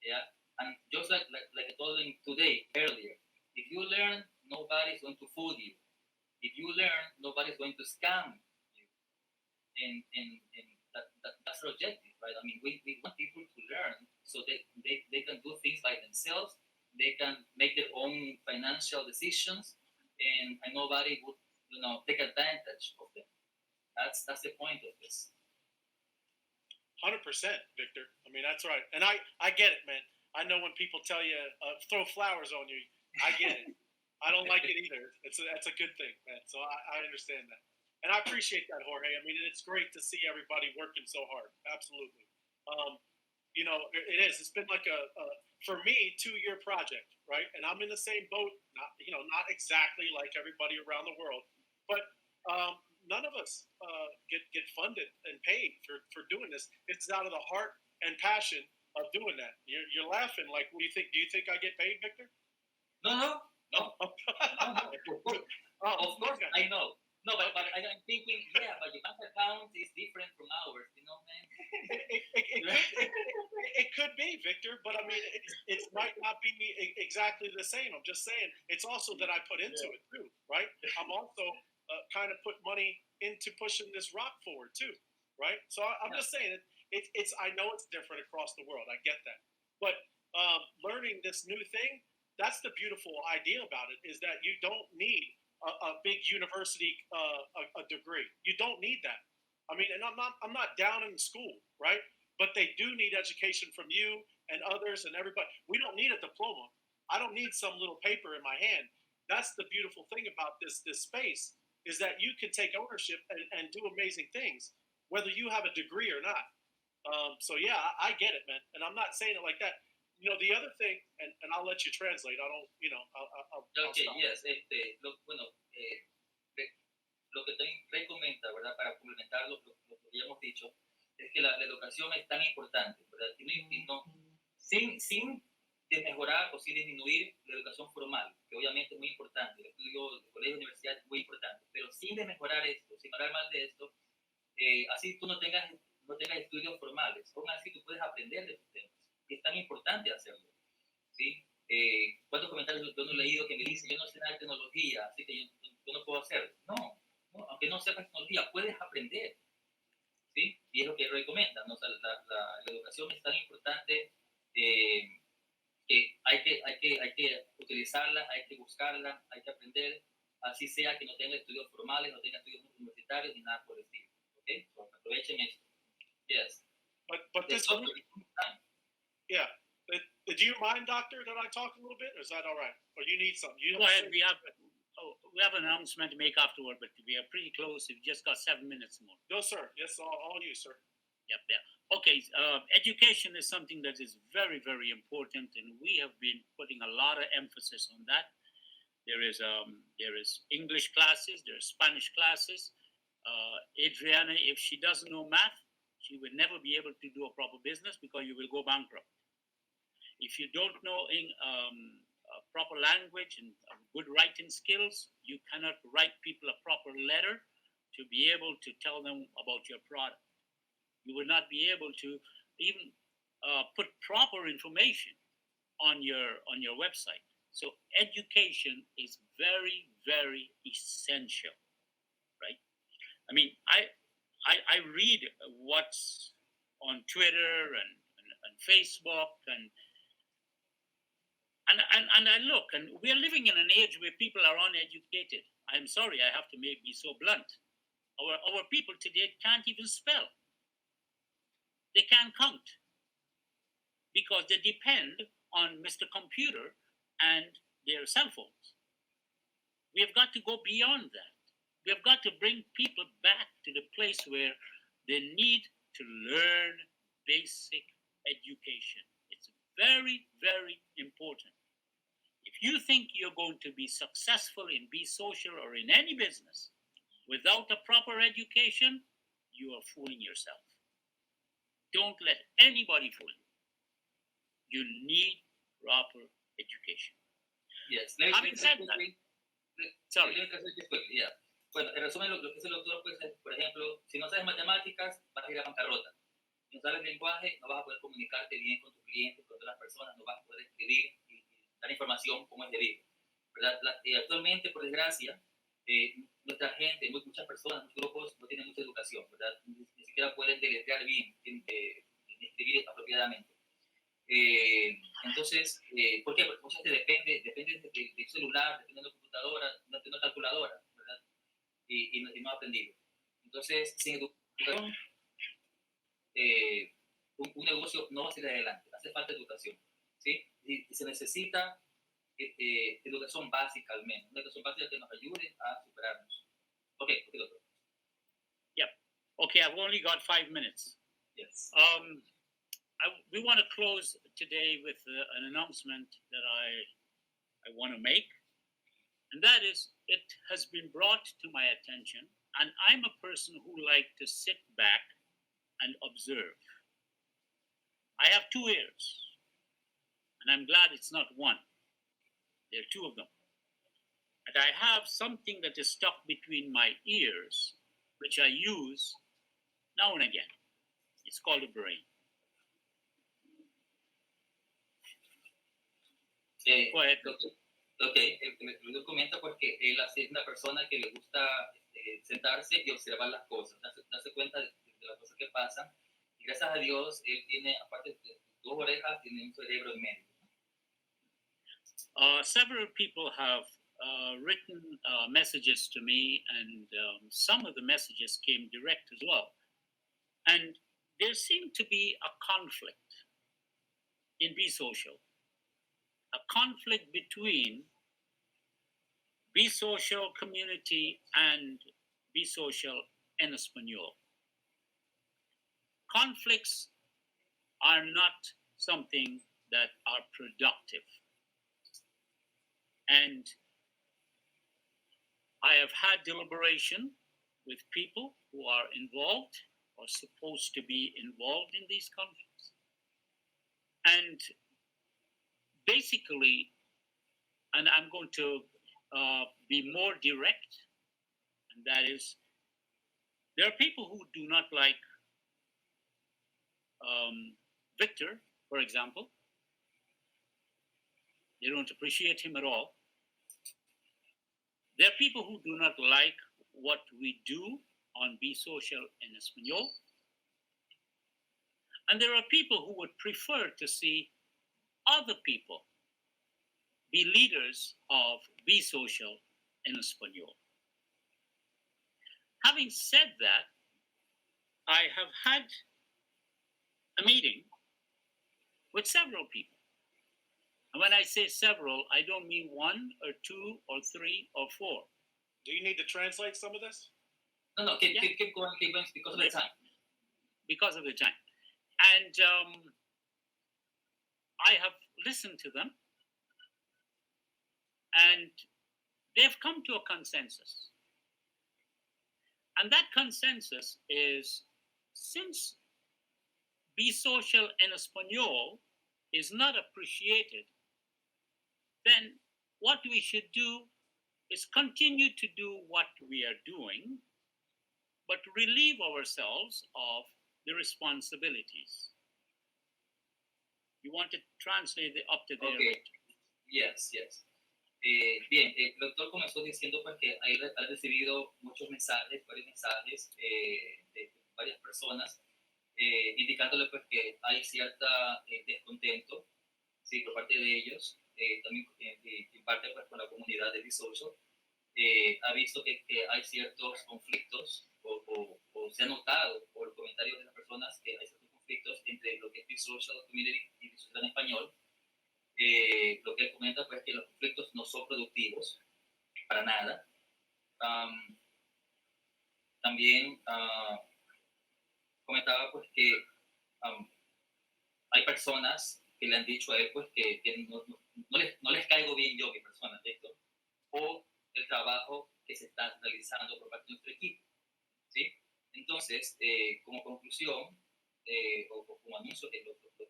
yeah. And just like I told him today earlier, if you learn, nobody's going to fool you. If you learn, nobody's going to scam you, and that's the objective, right? I mean, we want people to learn so they can do things by themselves. They can make their own financial decisions, and nobody would, take advantage of them. That's the point of this. 100%, Victor. I mean, that's right. And I get it, man. I know when people tell you, throw flowers on you, I get it. I don't like it either. That's a good thing, man. So I understand that. And I appreciate that, Jorge. I mean, it's great to see everybody working so hard. Absolutely. You know, it is. It's been like a for me 2-year project, right? And I'm in the same boat. Not, you know, not exactly like everybody around the world, but none of us get funded and paid for doing this. It's out of the heart and passion of doing that. You're laughing. Like, what do you think? Do you think I get paid, Victor? No. Of course, okay. I know. No, but I'm thinking, yeah, but your bank account is different from ours, you know, man. It could be, Victor, but I mean, it might not be exactly the same. I'm just saying, it's also that I put into it too, right? I'm also kind of put money into pushing this rock forward too, right? So I'm just saying, it's. I know it's different across the world. I get that, but learning this new thing, that's the beautiful idea about it, is that you don't need a big university a degree. You don't need that. I mean, and I'm not down in school, right? But they do need education from you and others and everybody. We don't need a diploma. I don't need some little paper in my hand. That's the beautiful thing about this space, is that you can take ownership and do amazing things, whether you have a degree or not. So yeah, I get it, man. And I'm not saying it like that. You know, the other thing, and I'll let you translate. I don't, you know, I'll Okay, stop. yes, lo que Rey comenta, ¿verdad? Para complementar lo que ya hemos dicho, es que la educación es tan importante, ¿verdad? Sin desmejorar o sin disminuir la educación formal, que obviamente es muy importante, el estudio de colegio, universidad es muy importante, pero sin desmejorar esto, sin hablar mal de esto, así tú no tengas estudios formales, aún así tú puedes aprender de estos temas, y es tan importante hacerlo, ¿sí? ¿Cuántos comentarios yo no he leído que me dicen, yo no sé nada de tecnología, así que yo no puedo hacerlo? No, aunque no sepas tecnología, puedes aprender, ¿sí? Y es lo que recomiendan, ¿no? O sea, la educación es tan importante que hay que utilizarla, hay que buscarla, hay que aprender, así sea que no tenga estudios formales, no tenga estudios universitarios ni nada por el estilo, ¿ok? So, aprovechen esto. Yes. But this, yeah. Do you mind, Doctor, that I talk a little bit, or is that all right? Or you need something? You Go ahead. We have an announcement to make afterward, but we are pretty close. We've just got 7 minutes more. No, sir. Yes, all you, sir. Yep. Okay. Education is something that is very, very important, and we have been putting a lot of emphasis on that. There is English classes, there are Spanish classes. Adriana, if she doesn't know math, she will never be able to do a proper business because you will go bankrupt. If you don't know proper language and good writing skills, you cannot write people a proper letter to be able to tell them about your product. You will not be able to even put proper information on your website. So education is very, very essential, right? I mean, I read what's on Twitter and Facebook and I look, and we're living in an age where people are uneducated. I'm sorry, I have to be so blunt. Our people today can't even spell. They can't count because they depend on Mr. Computer and their cell phones. We have got to go beyond that. We have got to bring people back to the place where they need to learn basic education. It's very, very important. If you think you're going to be successful in Be Social or in any business without a proper education, you are fooling yourself. Don't let anybody fool you. You need proper education. Yes. Having said that, sorry. Yeah. Bueno, en resumen, lo que dice el doctor, pues, por ejemplo, si no sabes matemáticas, vas a ir a bancarrota. Si no sabes lenguaje, no vas a poder comunicarte bien con tus clientes, con otras personas, no vas a poder escribir y dar información como es debido, ¿verdad? Actualmente, por desgracia, nuestra gente, muchas personas, muchos grupos no tienen mucha educación, ¿verdad? Ni siquiera pueden deletrear bien, escribir apropiadamente. Entonces, ¿por qué? Porque mucha gente depende del celular, depende de la computadora, no tiene una calculadora, ¿verdad? Y no ha aprendido. Entonces, sin educación, un negocio no va a salir adelante, hace falta educación, ¿sí? Y se necesita educación básica al menos, una educación básica que nos ayude a superarnos. Ok, doctor. Okay, I've only got 5 minutes. Yes. We want to close today with an announcement that I want to make, and that is, it has been brought to my attention, and I'm a person who like to sit back and observe. I have 2 ears, and I'm glad it's not one. There are 2 of them. And I have something that is stuck between my ears, which I use now and again. It's called a brain. Go ahead. Ok, lo comenta porque él es una persona que le gusta sentarse y observar las cosas, darse cuenta de las cosas que pasan. Y gracias a Dios, él tiene, aparte de 2 orejas, tiene un cerebro en medio. Several people have written messages to me, and some of the messages came direct as well. And there seemed to be a conflict in Be Social, a conflict between Be Social community and Be Social en Español. Conflicts are not something that are productive. And I have had deliberation with people who are involved or supposed to be involved in these conflicts. And basically, and I'm going to be more direct, and that is, there are people who do not like Victor, for example. They don't appreciate him at all. There are people who do not like what we do on Be Social en Español. And there are people who would prefer to see other people be leaders of Be Social en Español. Having said that, I have had a meeting with several people. And when I say several, I don't mean 1 or 2 or 3 or 4. Do you need to translate some of this? No, keep going, because of the time. Because of the time. And I have listened to them, and they've come to a consensus. And that consensus is, since Be Social en Español is not appreciated, then what we should do is continue to do what we are doing, but relieve ourselves of the responsibilities. You want to translate up to there? Okay. Yes. Bien, el doctor comenzó diciendo pues, que ha recibido varios mensajes de varias personas, indicándole pues, que hay cierta descontento, sí, por parte de ellos, también en parte pues, con la comunidad de Be Social. Ha visto que hay ciertos conflictos, o se ha notado por comentarios de las personas que hay ciertos conflictos entre lo que es Be Social Community y Be Social en español. Lo que él comenta pues que los conflictos no son productivos para nada. También comentaba pues que hay personas que le han dicho a él pues que no les caigo bien yo, mi persona, ¿cierto? O el trabajo que se está realizando por parte de nuestro equipo, ¿sí? Entonces, como conclusión, o como anuncio que el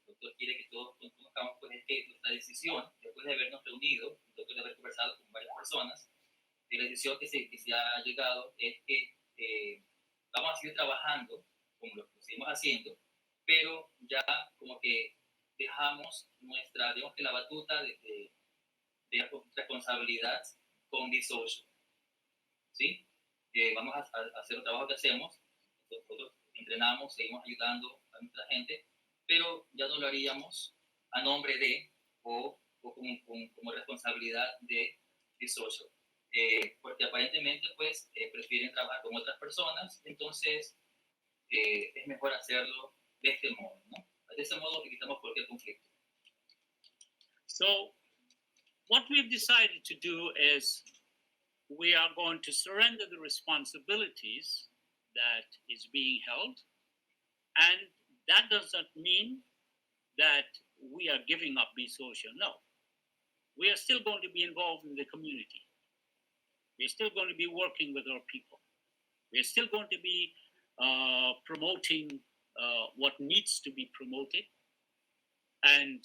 doctor quiere que todos conozcamos, pues es que nuestra decisión, después de habernos reunido, después de haber conversado con varias personas, la decisión que se ha llegado es que vamos a seguir trabajando como lo seguimos haciendo, pero ya como que dejamos digamos que la batuta de responsabilidad con Be Social, ¿sí? Vamos a hacer el trabajo que hacemos, nosotros entrenamos, seguimos ayudando a nuestra gente, pero ya no lo haríamos a nombre de o como responsabilidad de Be Social, porque aparentemente pues prefieren trabajar con otras personas, entonces es mejor hacerlo de este modo, ¿no? De ese modo evitamos cualquier conflicto. So, what we've decided to do is we are going to surrender the responsibilities that is being held. And that does not mean that we are giving up Be Social. No. We are still going to be involved in the community. We're still going to be working with our people. We're still going to be promoting what needs to be promoted. And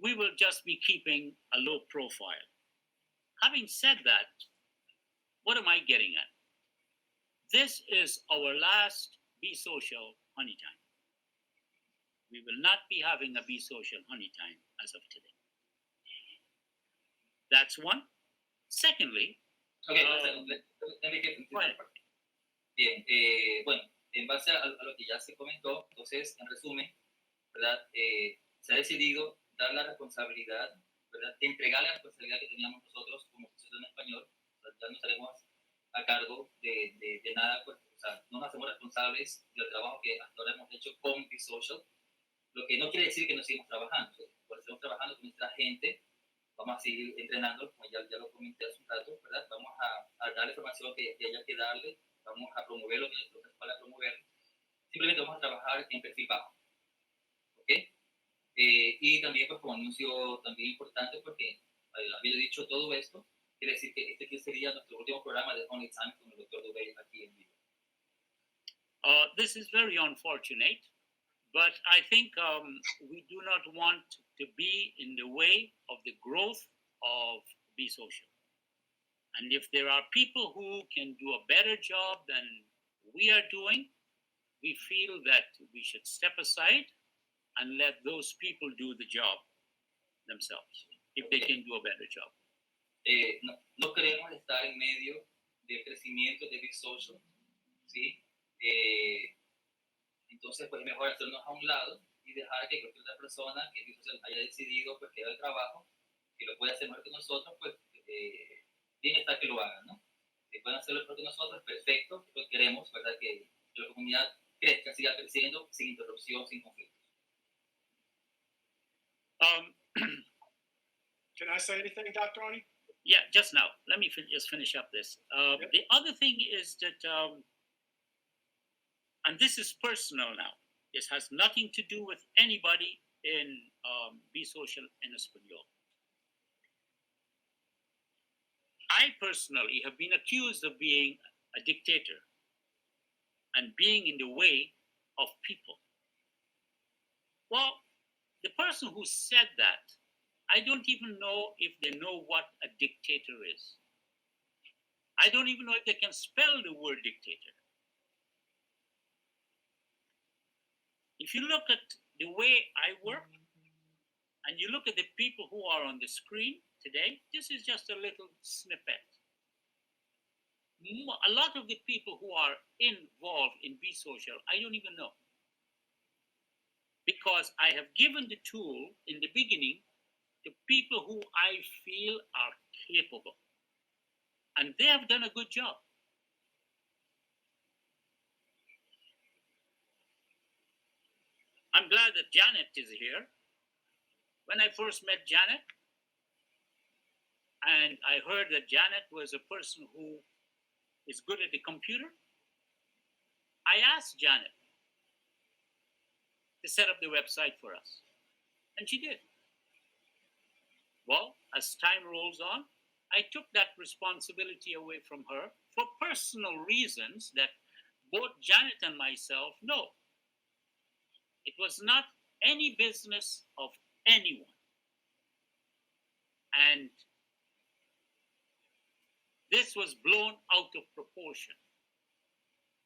we will just be keeping a low profile. Having said that, what am I getting at? This is our last Be Social Honey Time. We will not be having a Be Social Honey Time as of today. That's one. Secondly, Okay, let me get into that part. Bien, bueno, en base a lo que ya se comentó, entonces, en resumen, ¿verdad? Se ha decidido dar la responsabilidad, ¿verdad? Entregar la responsabilidad que teníamos nosotros como profesores en español. O sea, ya no estaremos a cargo de nada, pues, o sea, no nos hacemos responsables del trabajo que hasta ahora hemos hecho con Be Social, lo que no quiere decir que no sigamos trabajando. Pues, estamos trabajando con nuestra gente, vamos a seguir entrenando, como ya lo comenté hace un rato, ¿verdad? Vamos a dar la información que haya que darle, vamos a promover lo que nos falta promover. Simplemente vamos a trabajar en perfil bajo. ¿Ok? Y también, pues, como anuncio también importante, porque habiendo dicho todo esto, quiere decir que este sería nuestro último programa de Only Time con el Dr. Dubey aquí en vivo. This is very unfortunate, but I think we do not want to be in the way of the growth of Be Social. And if there are people who can do a better job than we are doing, we feel that we should step aside and let those people do the job themselves, if they can do a better job. No queremos estar en medio del crecimiento de Be Social, ¿sí? Entonces, pues es mejor hacernos a un lado y dejar que cualquier otra persona que Be Social haya decidido, pues, que haga el trabajo, que lo pueda hacer mejor que nosotros, pues bien está que lo hagan, ¿no? Si pueden hacerlo mejor que nosotros, perfecto, pues queremos, ¿verdad? Que la comunidad crezca, siga creciendo sin interrupción, sin conflictos. Can I say anything, Dr. Oni? Yeah, just now. Let me just finish up this. Yep. The other thing is that, and this is personal now. This has nothing to do with anybody in Be Social en Español. I personally have been accused of being a dictator and being in the way of people. Well, the person who said that, I don't even know if they know what a dictator is. I don't even know if they can spell the word dictator. If you look at the way I work, and you look at the people who are on the screen today, this is just a little snippet. A lot of the people who are involved in Be Social, I don't even know. Because I have given the tool in the beginning to people who I feel are capable. And they have done a good job. I'm glad that Janet is here. When I first met Janet, and I heard that Janet was a person who is good at the computer, I asked Janet to set up the website for us. And she did. Well, as time rolls on, I took that responsibility away from her for personal reasons that both Janet and myself know. It was not any business of anyone. And this was blown out of proportion.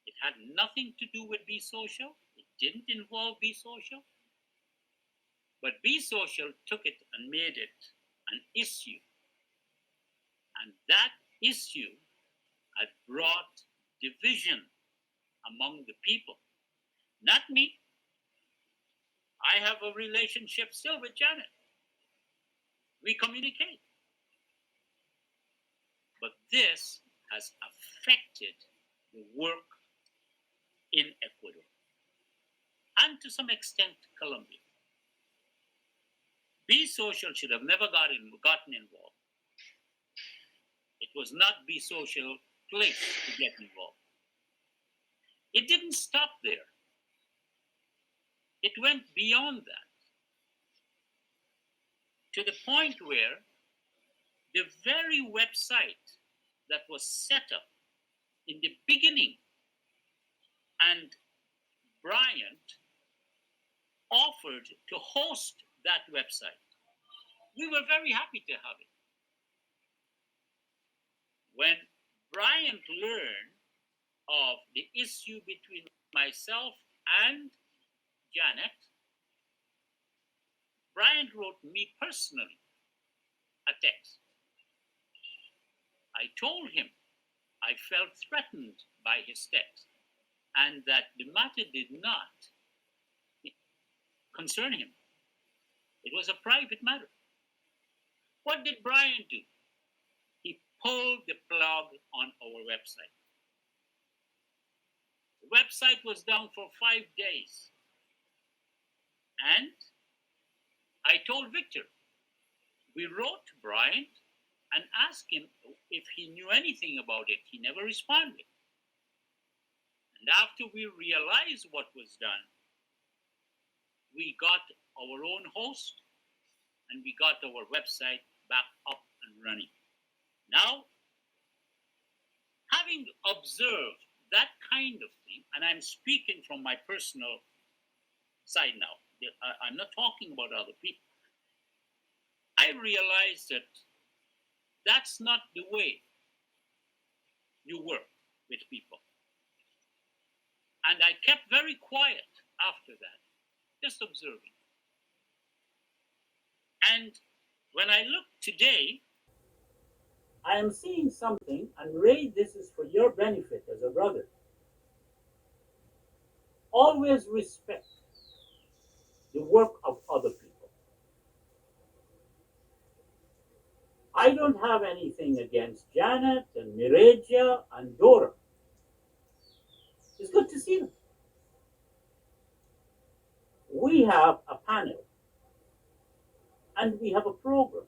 It had nothing to do with Be Social. It didn't involve Be Social. But Be Social took it and made it an issue. And that issue had brought division among the people. Not me. I have a relationship still with Janet. We communicate. But this has affected the work in Ecuador and to some extent Colombia. Be Social should have never gotten involved. It was not Be Social place to get involved. It didn't stop there. It went beyond that, to the point where the very website that was set up in the beginning, and Bryant offered to host that website. We were very happy to have it. When Bryant learned of the issue between myself and Janet, Bryant wrote me personally a text. I told him I felt threatened by his text and that the matter did not concern him. It was a private matter. What did Bryant do? He pulled the plug on our website. The website was down for 5 days. And I told Victor, we wrote to Bryant and asked him if he knew anything about it. He never responded. And after we realized what was done, we got our own host and we got our website back up and running. Now, having observed that kind of thing, and I'm speaking from my personal side now, I'm not talking about other people. I realized that that's not the way you work with people. And I kept very quiet after that, just observing. And when I look today, I am seeing something, and Ray, this is for your benefit as a brother. Always respect the work of other people. I don't have anything against Janet and Mireja and Dora. It's good to see them. We have a panel and we have a program.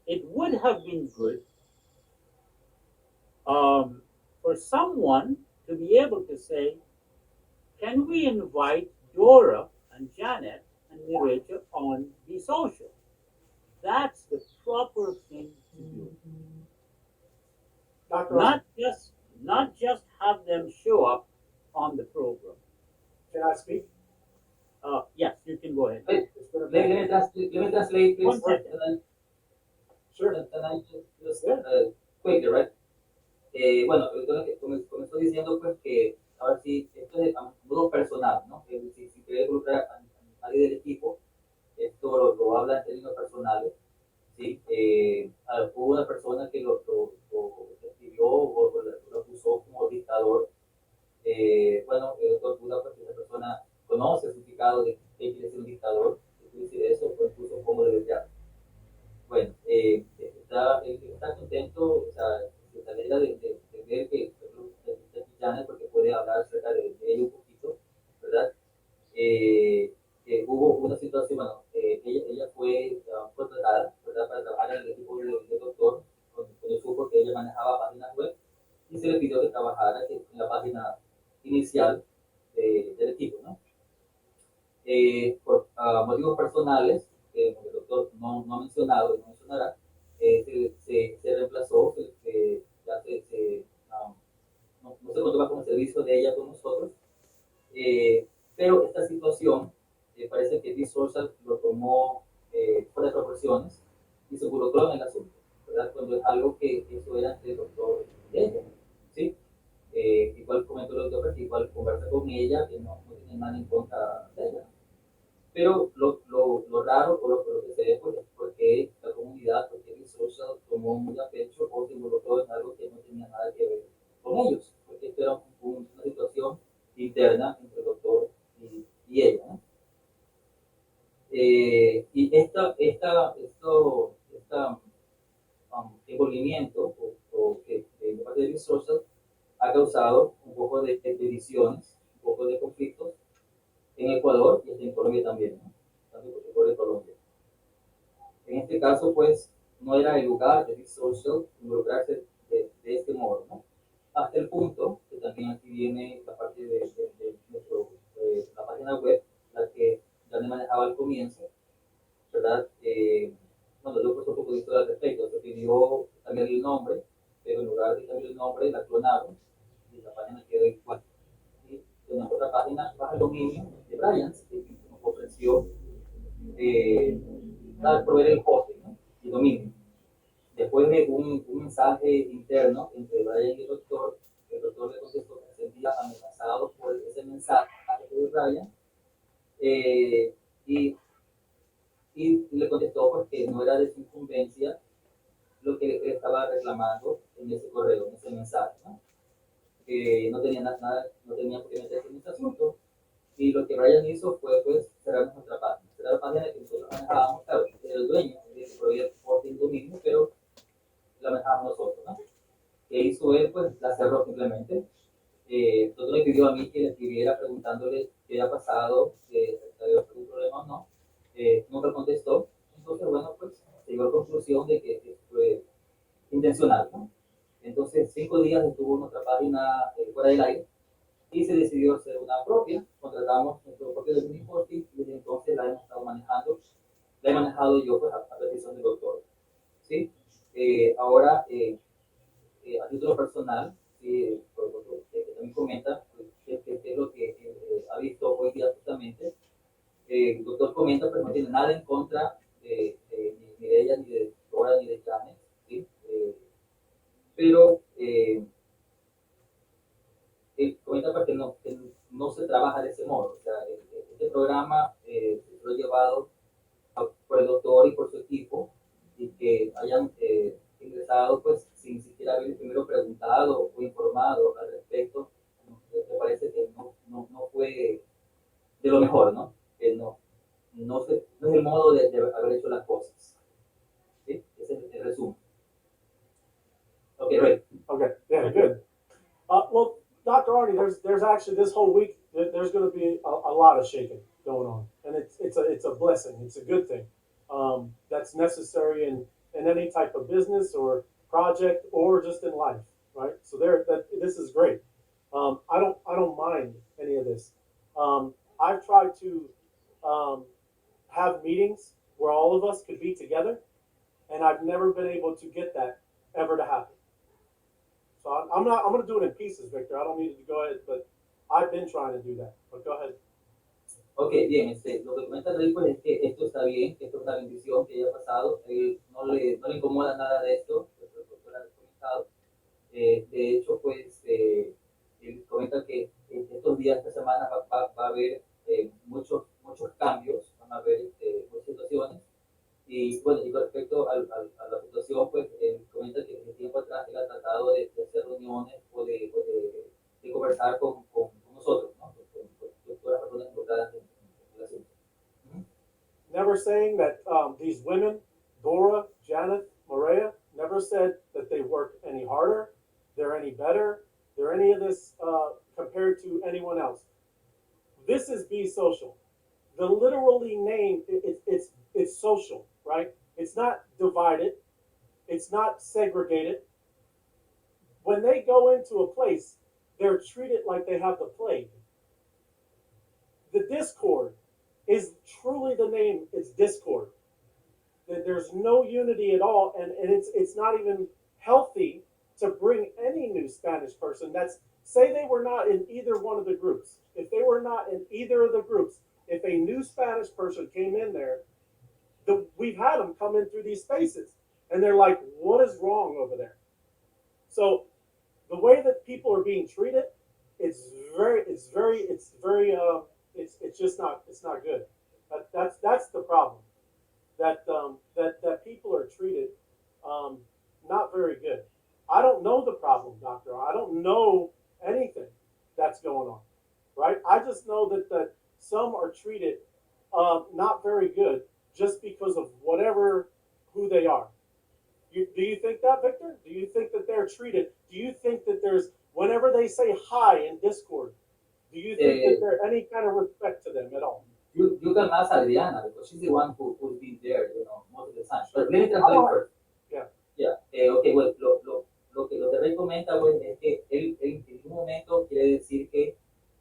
It would have been good for someone to be able to say, can we invite Dora and Janet and Mireja on the social? That's the proper thing to do. Not just have them show up on the program. Can I speak? Yes, you can go ahead. Let me translate, please. One second. Sure. And I just quickly, right? Bueno, comenzó diciendo pues que ahora sí, esto es a modo personal, ¿no? Si quiere involucrar a nadie del equipo, esto lo habla en términos personales, ¿sí? Hubo una persona que lo describió o lo acusó como dictador. Bueno, el doctor Buda, pues esa persona conoce el significado de que quiere ser un dictador, decir eso, pues incluso cómo debe ser. Bueno, está contento, o sea, se alegra de ver que Janet, porque puede hablar acerca de ello un poquito, ¿verdad? Hubo una situación, bueno, ella fue contratada, ¿verdad? Para trabajar en el equipo del doctor, cuando supo que ella manejaba páginas web, y se le pidió que trabajara en la página inicial del equipo, ¿no? Por motivos personales, que el doctor no ha mencionado y no mencionará, se reemplazó, no se contaba con el servicio de ella con nosotros, pero esta situación parece que This Social lo tomó fuera de proporciones y se involucró en el asunto, ¿verdad? Cuando es algo que eso era entre el doctor y ella, ¿sí? Igual comentó el doctor que igual conversa con ella, que no tiene nada en contra de ella. Pero lo raro o lo que se ve pues, es porque la comunidad, porque el social tomó muy a pecho o se involucró en algo que no tenía nada que ver con ellos, porque esto era una situación interna entre el doctor y ella, ¿no? Y envolvimiento o que de parte de social ha causado un poco de divisiones, un poco de conflictos en Ecuador y en Colombia también, ¿no? Tanto por Ecuador y Colombia. En este caso, pues, no era el lugar de Big Social involucrarse de este modo, ¿no? hasta el punto que también aquí viene la parte de nuestro, la página web, la que ya me manejaba al comienzo, ¿verdad? Bueno, yo puse un poco de historia al respecto, se pidió cambiar el nombre, pero en lugar de cambiar el nombre, la clonaron y la página quedó igual. Y tenemos otra página bajo el dominio de Brian, que nos ofreció proveer el hosting, ¿no? El dominio. Después de un mensaje interno entre Brian y el doctor le contestó que se sentía amenazado por ese mensaje de Brian, y le contestó pues, que no era de su incumbencia lo que él estaba reclamando en ese correo, en ese mensaje, ¿no? Que no tenía nada, no tenía por qué meterse en ese asunto. Y lo que Brian hizo fue pues cerrar nuestra página. Cerrar la página que nosotros manejábamos, claro, era el dueño del proyecto del dominio, pero la manejábamos nosotros, ¿no? ¿Qué hizo él? Pues la cerró simplemente. Entonces me pidió a mí que le escribiera preguntándole qué había pasado, si había algún problema o no. Nunca contestó. Entonces, bueno, pues se llegó a la conclusión de que fue intencional, ¿no? Entonces, 5 días estuvo nuestra página fuera del aire y se decidió hacer una propia. Contratamos nuestro propio dominio hosting y desde entonces la hemos estado manejando. La he manejado yo pues, a petición del doctor. ¿Sí? Ahora, a título personal, por lo que también comenta, que es lo que ha visto hoy día justamente, el doctor comenta, pero no tiene nada en contra ni de ella, ni de Dora, ni de Janet, ¿sí? Pero él comenta pues, que no se trabaja de ese modo. O sea, este programa lo ha llevado por el doctor y por su equipo, y que hayan ingresado pues sin siquiera haber primero preguntado o informado al respecto, me parece que no fue de lo mejor, ¿no? Que no es el modo de haber hecho las cosas. ¿Sí? Ese es el resumen. Okay, right. Okay, yeah, good. Well, Dr. Arnie, there's actually this whole week there's going to be a lot of shaking going on, and it's a blessing. It's a good thing. That's necessary in any type of business or project or just in life, right? So this is great. I don't mind any of this. I've tried to have meetings where all of us could be together, and I've never been able to get that ever to happen. So I'm going to do it in pieces, Victor. I don't need to go ahead, but I've been trying to do that. But go ahead. Ok, bien, lo que comenta Rey pues es que esto está bien, que esto es una bendición que haya pasado, él no le incomoda nada de esto, lo ha comentado. De hecho, pues, él comenta que estos días, esta semana, va a haber muchos cambios, van a haber muchas situaciones. Y bueno, y con respecto a la situación, pues, él comenta que desde tiempo atrás él ha tratado de hacer reuniones o de conversar con nosotros, ¿no? Con todas las personas involucradas en el asunto. Never saying that these women, Dora, Janet, Maria, never said that they work any harder, they're any better, they're any of this compared to anyone else. This is Be Social. The literally name, it's social, right? It's not divided. It's not segregated. When they go into a place, they're treated like they have the plague. The discord is truly the name. It's discord. There's no unity at all, and it's not even healthy to bring any new Spanish person. Say they were not in either one of the groups. If they were not in either of the groups, if a new Spanish person came in there, we've had them come in through these spaces, and they're like, "What is wrong over there?" So the way that people are being treated, it's just not good. That's the problem. That people are treated not very good. I don't know the problem, Doctor. I don't know anything that's going on, right? I just know that some are treated not very good just because of who they are. Do you think that, Victor? Do you think that they're treated? Do you think that whenever they say hi in Discord, do you think that there's any kind of respect to them at all? You can ask Adriana, because she's the one who's been there, most of the time. But let me translate first. Yeah. Yeah. Okay, well, lo que que Rey comenta, pues, es que él en ningún momento quiere decir que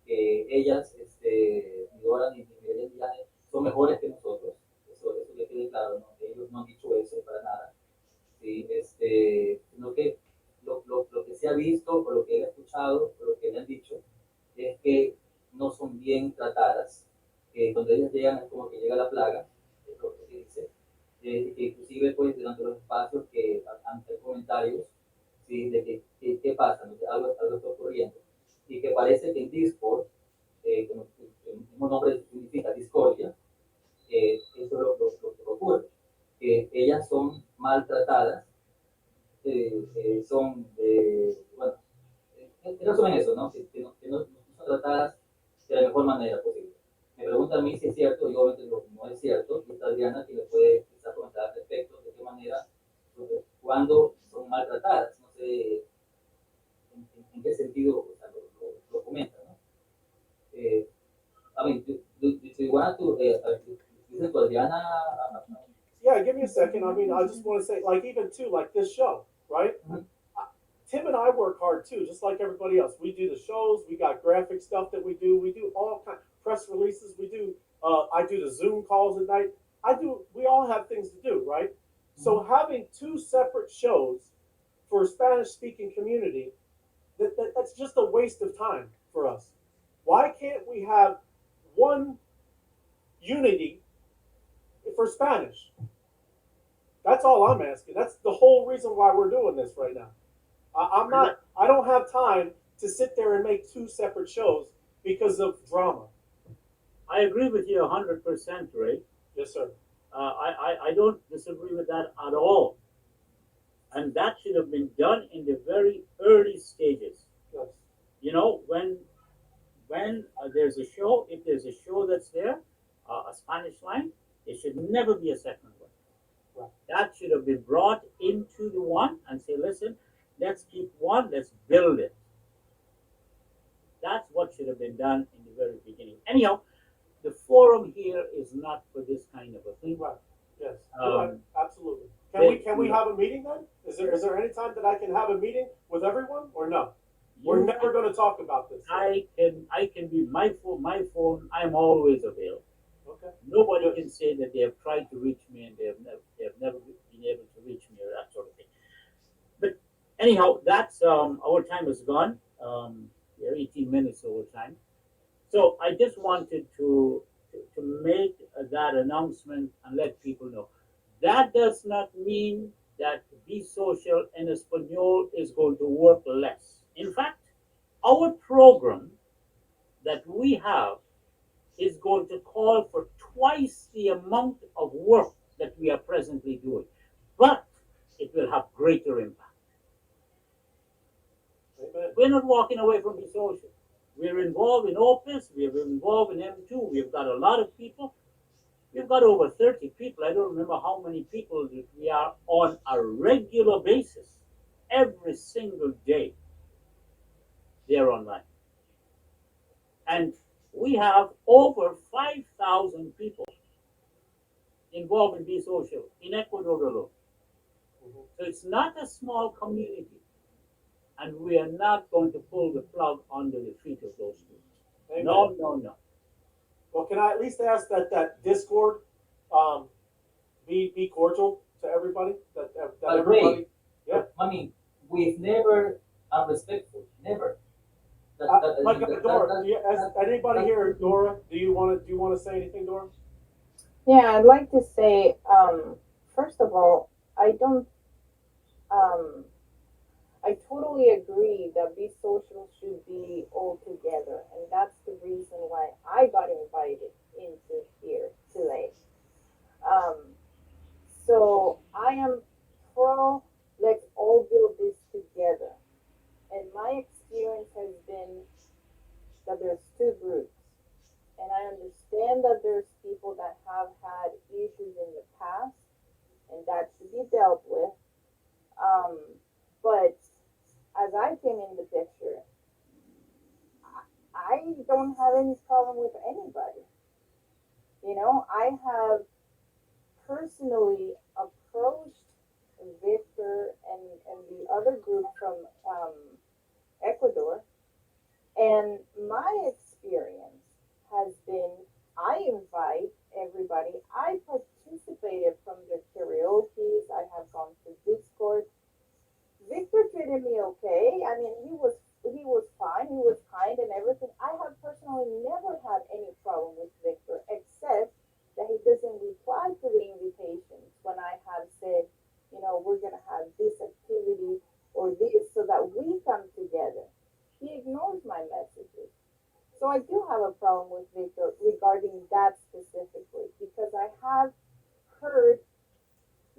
ellas, ni Dora ni Mireya ni Janet, son mejores que nosotros. Eso le quede claro, ¿no? Ellos no han dicho eso para nada. ¿Sí? Sino que lo que se ha visto, por lo que él ha escuchado, por lo que le han dicho, es que no son bien tratadas, que cuando ellas llegan es como que llega la plaga, es lo que dice, que inclusive pues durante los espacios que ante comentarios, ¿sí? De qué pasa, ¿no? Que algo está ocurriendo, y que parece que en Discord, como el mismo nombre significa discordia, eso es lo que ocurre, que ellas son maltratadas, son, bueno, en resumen eso, ¿no? Que no son tratadas de la mejor manera posible. Me pregunta a mí si es cierto, y obviamente no es cierto, y está Adriana que le puede quizás comentar al respecto, de qué manera, cuando son maltratadas, no sé en qué sentido, o sea, lo comenta, ¿no? I mean, do you want to, listen to Adriana? Yeah, give me a second. I mean, I just want to say, like, even too, like this show, right? Mhm. Tim and I work hard too, just like everybody else. We do the shows. We got graphic stuff that we do. We do all kind of press releases. We do. I do the Zoom calls at night. I do. We all have things to do, right? So having two separate shows for a Spanish-speaking community, that's just a waste of time for us. Why can't we have one unity for Spanish? That's all I'm asking. That's the whole reason why we're doing this right now. I'm not. I don't have time to sit there and make two separate shows because of drama. I agree with you 100%, Ray. Yes, sir. I don't disagree with that at all. And that should have been done in the very early stages. Yes. You know, when there's a show, if there's a show that's there, a Spanish line, there should never be a second one. Right. That should have been brought into the one and say, listen, let's keep one, let's build it. That's what should have been done in the very beginning. Anyhow, the forum here is not for this kind of a thing. Right. Yes. Right. Absolutely. Can we have a meeting then? Is there any time that I can have a meeting with everyone or no? We're never going to talk about this. I can be my phone. I'm always available. Okay. Nobody can say that they have tried to reach me and they have never been able to reach me or that sort of thing. But anyhow, that's our time is gone. We're 18 minutes over time. So I just wanted to make that announcement and let people know. That does not mean that Be Social in Espanol is going to work less. In fact, our program that we have is going to call for twice the amount of work that we are presently doing, but it will have greater impact. Amen. We're not walking away from Be Social. We're involved in Opus, we're involved in M2, we've got a lot of people. We've got over 30 people. I don't remember how many people that we are on a regular basis. Every single day, they're online. And we have over 5,000 people involved in Be Social in Ecuador alone. Mhm. So it's not a small community. And we are not going to pull the plug under the feet of those groups. Amen. No. Well, can I at least ask that Discord be cordial to everybody? That everybody. Yeah. I mean, we've never unrespectful. Never. Dora, anybody here, Dora? Do you want to say anything, Dora? Yeah, I'd like to say, first of all, I don't, I totally agree that Be Social should be all together, and that's the reason why I got invited into here today. So I am pro, let's all build this together. And my experience has been that there's two groups. And I understand that there's people that have had issues in the past and that should be dealt with. But as I came in the picture, I don't have any problem with anybody. You know, I have personally approached Victor and the other group from said, you know, we're gonna have this activity or this so that we come together. He ignores my messages. So I do have a problem with Victor regarding that specifically because I have heard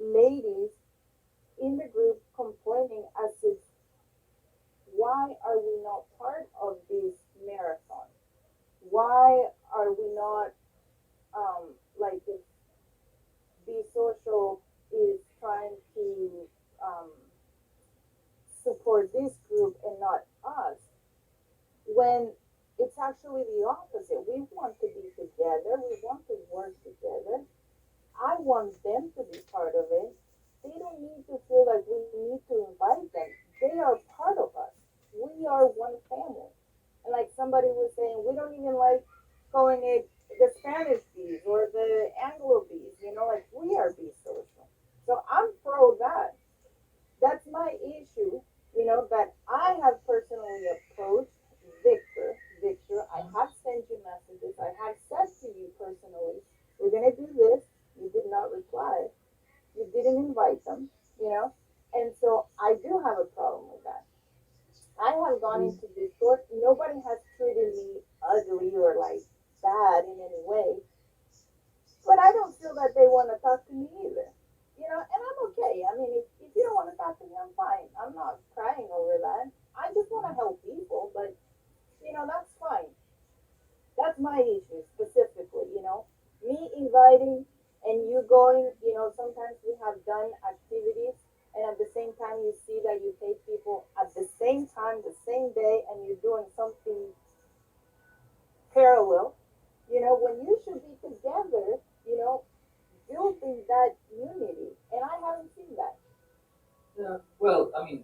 ladies in the group complaining as if why are we not part of this marathon? Why are we not like if Be Social is trying to um, support this group and not us when it's actually the opposite. We want to be together. We want to work together. I want them to be part of it. They don't need to feel like we need to invite them. They are part of us. We are one family. And like somebody was saying, we don't even like calling it the Spanish bees or the Anglo bees, you know, like we are bee social. So I'm pro that. That's my issue, you know, that I have personally approached Victor, I have sent you messages, I have said to you personally, we're gonna do this. You did not reply. You didn't invite them, you know, and so I do have a problem with that. I have gone into Discord. Nobody has treated me ugly or like bad in any way, but I don't feel that they want to talk to me either. You know, and I'm okay. I mean, if you don't want to talk to me, I'm fine. I'm not crying over that. I just want to help people, but you know, that's fine. That's my issue specifically, you know. Me inviting and you going, you know, sometimes we have done activities and at the same time you see that you take people at the same time, the same day, and you're doing something parallel, you know, when you should be together, you know, building that unity. And I haven't seen that. Yeah. Well, I mean,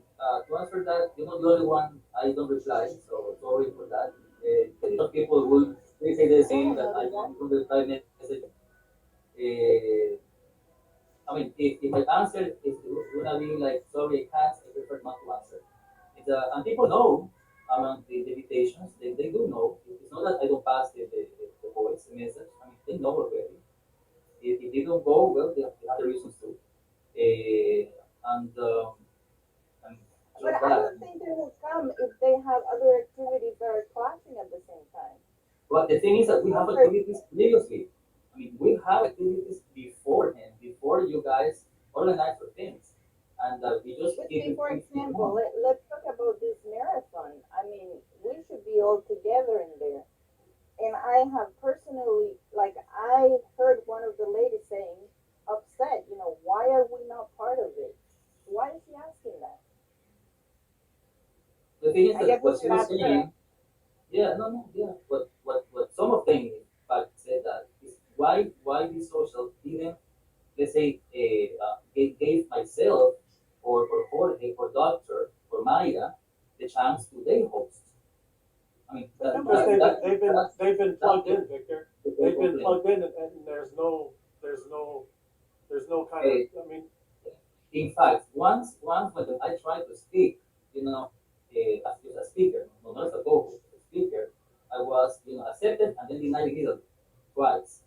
to answer that, you're not the only one I don't reply, so sorry for that. A lot of people will they say the I same have that I noticed that. don't reply message. I mean, if my answer is gonna be like, sorry, I can't, I prefer not to answer. And people know among the invitations, they do know. It's not that I don't pass the voice message. I mean, they know already. If they don't go, well, they have other reasons too. And But just I that. don't think they will come if they have other activities that are clashing at the same time. But the thing is that we have Because like, activities previously. I mean, we have activities beforehand, before you guys organize for things. And we just let's keep say, it, for keep it example, on. let's talk about this marathon. I mean, we should be all together in there. And I have personally, like, I heard one of the ladies saying, upset, you know, why are we not part of it? Why is she asking that? The thing is I that guess we what she should was ask her. saying, yeah, no, no, yeah. What some of them in fact said that is why this social didn't, let's say, gave myself or Jorge or Doctor or Maya the chance to they host. I mean, But Because nobody did. they've been that's plugged in, Victor. what they They've been complain. plugged in, and there's no there's no kind of. Uh, I mean, in fact, once when I tried to speak, you know, as just a speaker, no, not as a co-host, as a speaker, I was, accepted and then denied immediately, twice.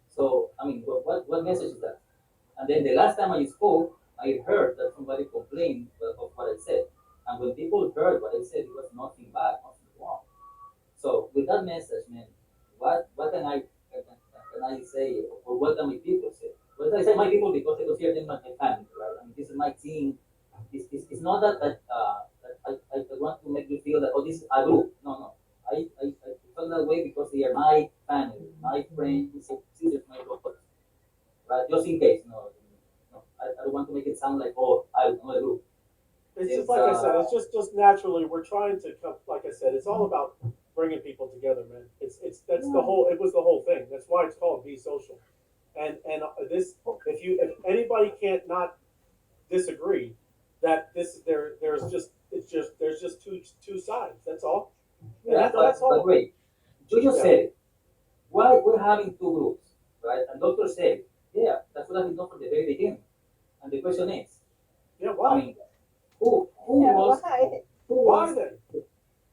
So, I mean, what message is that? And then the last time I spoke, I heard that somebody complained of what I said. And when people heard what I said, it was nothing bad, nothing wrong. So with that message, man, what can I say, or what can my people say? Well, I say my people because I consider them my family, right? I mean, this is my team. It's not that I want to make you feel that, oh, this is a group. No, no. I feel that way because they are my family, my friends, my sisters, my brothers, right? Just in case, no, no. I don't want to make it sound like, oh, I'm not a group. it's just It's like I said. It's just naturally we're trying to come. Like I said, it's all about bringing people together, man. It's that's the Yeah. whole. It was the whole thing. That's why it's called Be Social. And this, if anybody can't not disagree that this there's just it's just there's just two sides. That's all. And yeah, that's but all. wait, you just Yeah. said it. Why we're having two groups, right? And doctor said, yeah, that's what I've been done from the very beginning. And the question is, Yeah. I Why? mean, who Yeah, was why? who Why was then?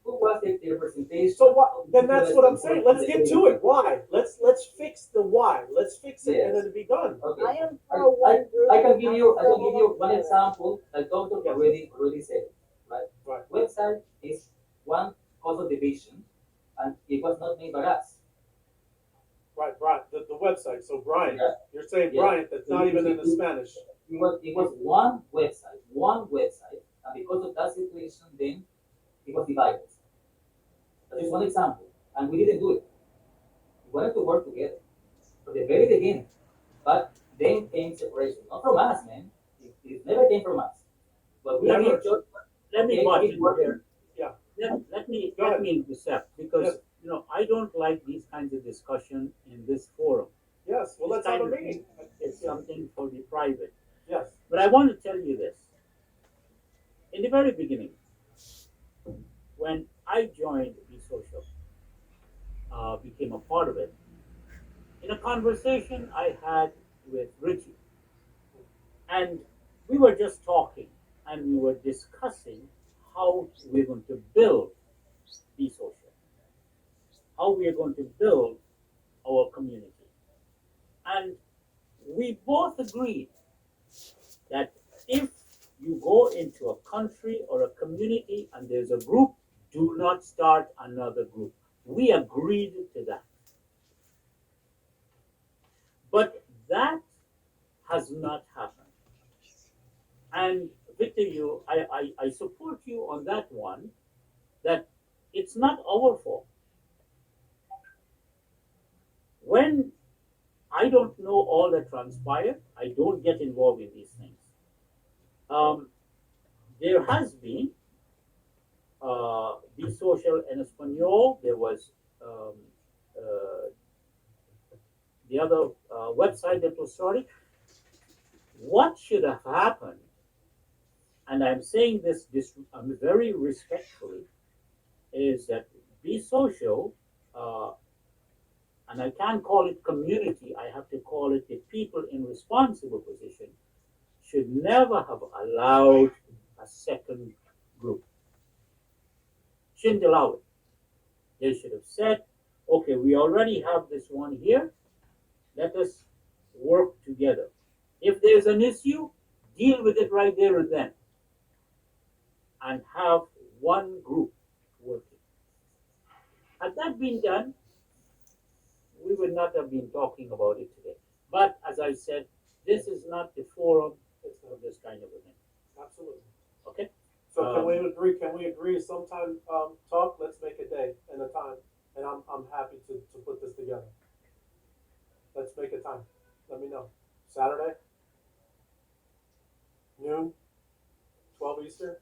who was the representation So what? of Then that's what I'm interesting saying. groups from Let's the get very to it. beginning? Why? Let's fix the why. Let's fix it, and Yes. then it'll be done. Okay. I am I, pro I, one group. I can I will give you one example that Doctor already said, right? Right. Website is one also division, and it was not made by us. Right, Brian, the website. So Brian, Yeah. you're saying Yeah. Brian, that's not even in the Spanish. It was one website, and because of that situation, then it was divided. That is one example, and we didn't do it. We wanted to work together from the very beginning, but then came separation, not from us, man. It never came from us, but we Let me made sure. let me Okay, butt keep in working. here. Yeah. Go Let ahead. me intercept because Yes. I don't like these kinds of discussion in this forum. Yes. Well, This let's have kind a of meeting. thing is something for the private. Yes. But I want to tell you this. In the very beginning, when I joined the social, became a part of it, in a conversation I had with Richie, and we were just talking and we were discussing how we're going to build the social, how we are going to build our community. And we both agreed that if you go into a country or a community and there's a group, do not start another group. We agreed to that. But that has not happened. And Victor, I support you on that one, that it's not our fault. When I don't know all that transpired, I don't get involved in these things. Um, there has been the social en español. There was uh, the other website that was started. What should have happened, and I'm saying this very respectfully, is that be social, uh, and I can't call it community, I have to call it the people in responsible position, should never have allowed a second group. Shouldn't allow it. They should have said, okay, we already have this one here, let us work together. If there's an issue, deal with it right there and then, and have one group working. Had that been done, we would not have been talking about it today. But as I said, this is not the forum for this kind of event. Absolutely. Okay? So can we agree? Can we agree sometime talk? Let's make a day and a time, and I'm happy to put this together. Let's make a time. Let me know. Saturday, noon, 12 Eastern.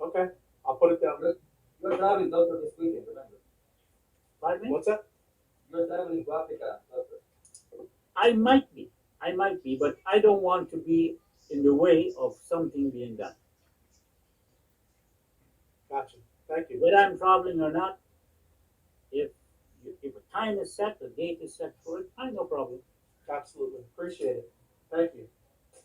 Okay, I'll put it down. You're traveling, Doctor, this weekend, remember? Pardon me? What's that? You're traveling to Africa, Doctor. I might be, but I don't want to be in the way of something being done. Gotcha. Thank you. Whether I'm traveling or not, if a time is set, a date is set for it, I no problem. Absolutely. Appreciate it. Thank you.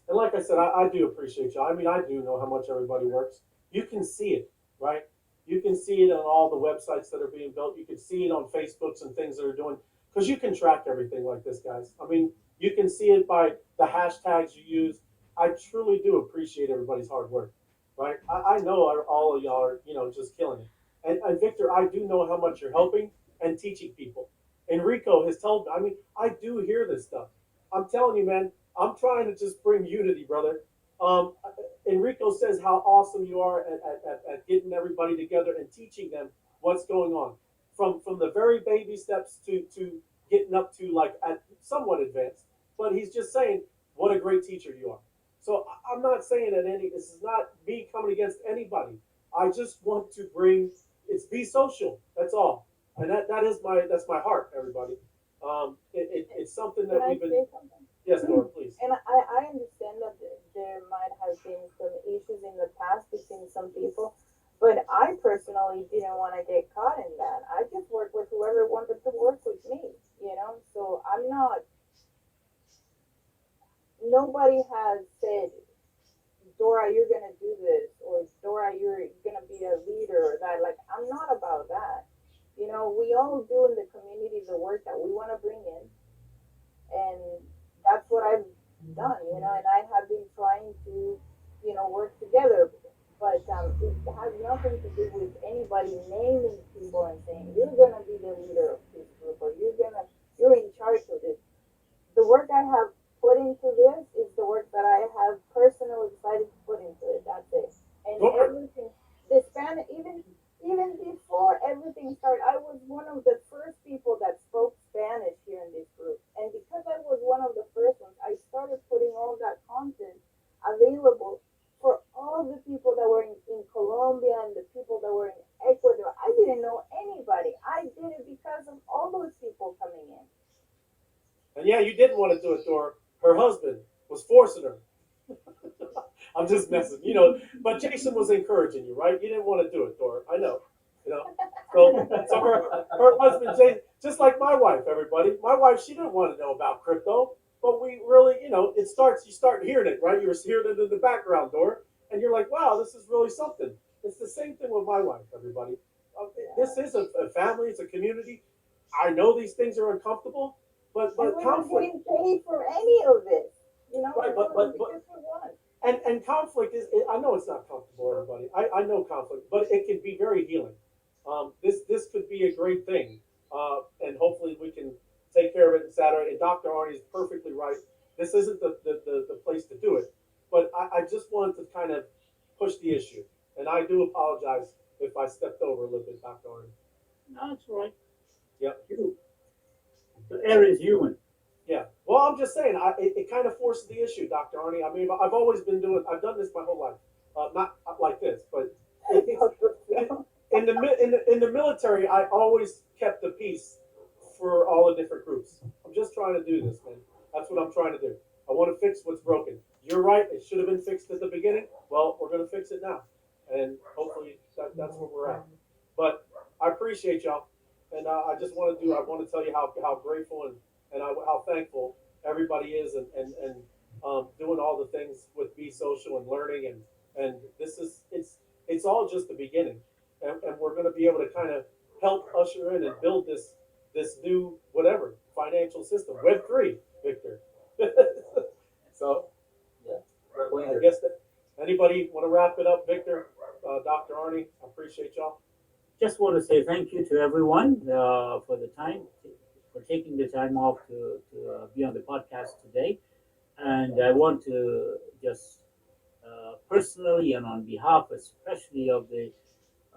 And like I said, I do appreciate you. I mean, I do know how much everybody works. You can see it, right? You can see it on all the websites that are being built. You can see it on Facebooks and things that are doing, because you can track everything like this, guys. I mean, you can see it by the hashtags you use. I truly do appreciate everybody's hard work, right? I know all of y'all are, just killing it. And Victor, I do know how much you're helping and teaching people. Enrico has told me, I mean, I do hear this stuff. I'm telling you, man, I'm trying to just bring unity, brother. Um, Enrico says how awesome you are at getting everybody together and teaching them what's going on, from the very baby steps to getting up to like at somewhat advanced. But he's just saying what a great teacher you are. So I'm not saying that this is not me coming against anybody. I just want to bring it's be social. That's all, and that's my heart, everybody. It's something Can that I we've been. say something? Yes, Laura, please. And I understand that there might have been some issues in the past between some people, but I personally didn't want to get caught in that. I just worked with whoever wanted to work with me, So I'm not, nobody has said, Dora, you're going to do this, or Dora, you're going to be a leader, or that. Like, I'm not about that. We all do in the community the work that we want to bring in, and that's what I've done. nothing to do with anybody naming people and saying you're gonna be the leader of this group or you're in charge of this. The work I have put into this is the work that I have personally decided to put into it. That's it. And everything, the Spanish, even before everything started, I was one of the first people that spoke Spanish here in this group. And because I was one of the first ones, I started putting all that content available for all the people that were in Colombia and the people that were in Ecuador. I didn't know anybody. I did it because of all those people coming in. And yeah, you didn't want to do it, Dora. Her husband was forcing her. I'm just messing, But Jason was encouraging you, right? You didn't want to do it, Dora. I know, you know. So her husband, Jason, just like my wife, everybody. My wife, she didn't want to know about crypto, but we really, it starts. You start hearing it, right? You're hearing it in the background, Dora, and you're like, wow, this is really something. It's the same thing with my wife, everybody. This is a family. It's a community. I know these things are uncomfortable, but And we weren't conflict. getting paid for any of this. Right, we're doing it because we want. And conflict I know it's not comfortable, everybody. I know conflict, but it can be very healing. This could be a great thing, and hopefully we can take care of it on Saturday. And Dr. Arnie is perfectly right. This isn't the place to do it, but I just wanted to kind of push the issue, and I do apologize if I stepped over a little bit, Dr. Arnie. No, it's all right. Yep. The air is human. Yeah. Well, I'm just saying, it kind of forces the issue, Dr. Arnie. I mean, I've always been I've done this my whole life. Not like this, but in the military, I always kept the peace for all the different groups. I'm just trying to do this, man. That's what I'm trying to do. I want to fix what's broken. You're right. It should have been fixed at the beginning. Well, we're going to fix it now, and hopefully that's where we're at. But I appreciate y'all, and I just want to I want to tell you how grateful and how thankful everybody is, and doing all the things with Be Social and learning, and this is it's all just the beginning, and we're going to be able to kind of help usher in and build this new whatever financial system, Web3, Victor. So Yeah, we're going I there. guess that anybody want to wrap it up, Victor, Dr. Arnie, I appreciate y'all. Just want to say thank you to everyone for the time, for taking the time off to be on the podcast today. And I want to just personally and on behalf, especially of the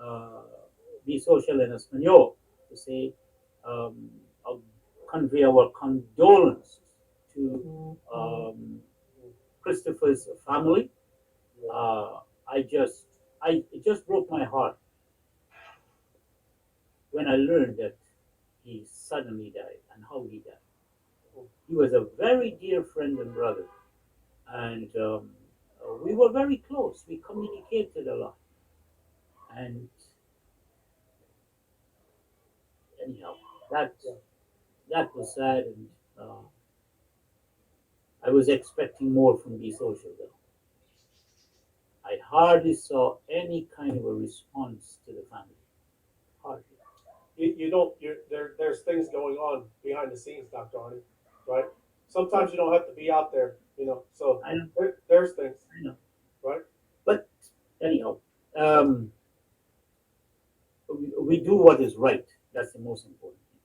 uh, Be Social en Español, to say, I'll convey our condolences to Christopher's family. Uh, it just broke my heart when I learned that he suddenly died and how he died. He was a very dear friend and brother, and we were very close. We communicated a lot, and anyhow, that that was sad, and I was expecting more from Be Social though. I hardly saw any kind of a response to the family. Hardly. You don't there's things going on behind the scenes, Dr. Arnie, right? Sometimes you don't have to be out there, so I know. there's things, I know. right? But anyhow, we do what is right. That's the most important thing.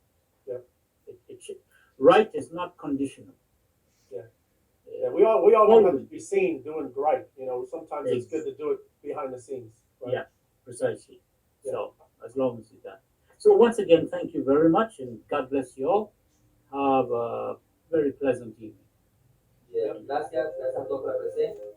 Yeah. It should, right is not conditional. Yeah, we all don't have to be seen doing right. Sometimes it's good to do it behind the scenes. Right? Yeah, precisely. So as long as it's done. So once again, thank you very much, and God bless you all. Have a very pleasant evening. Gracias a todos por la presencia.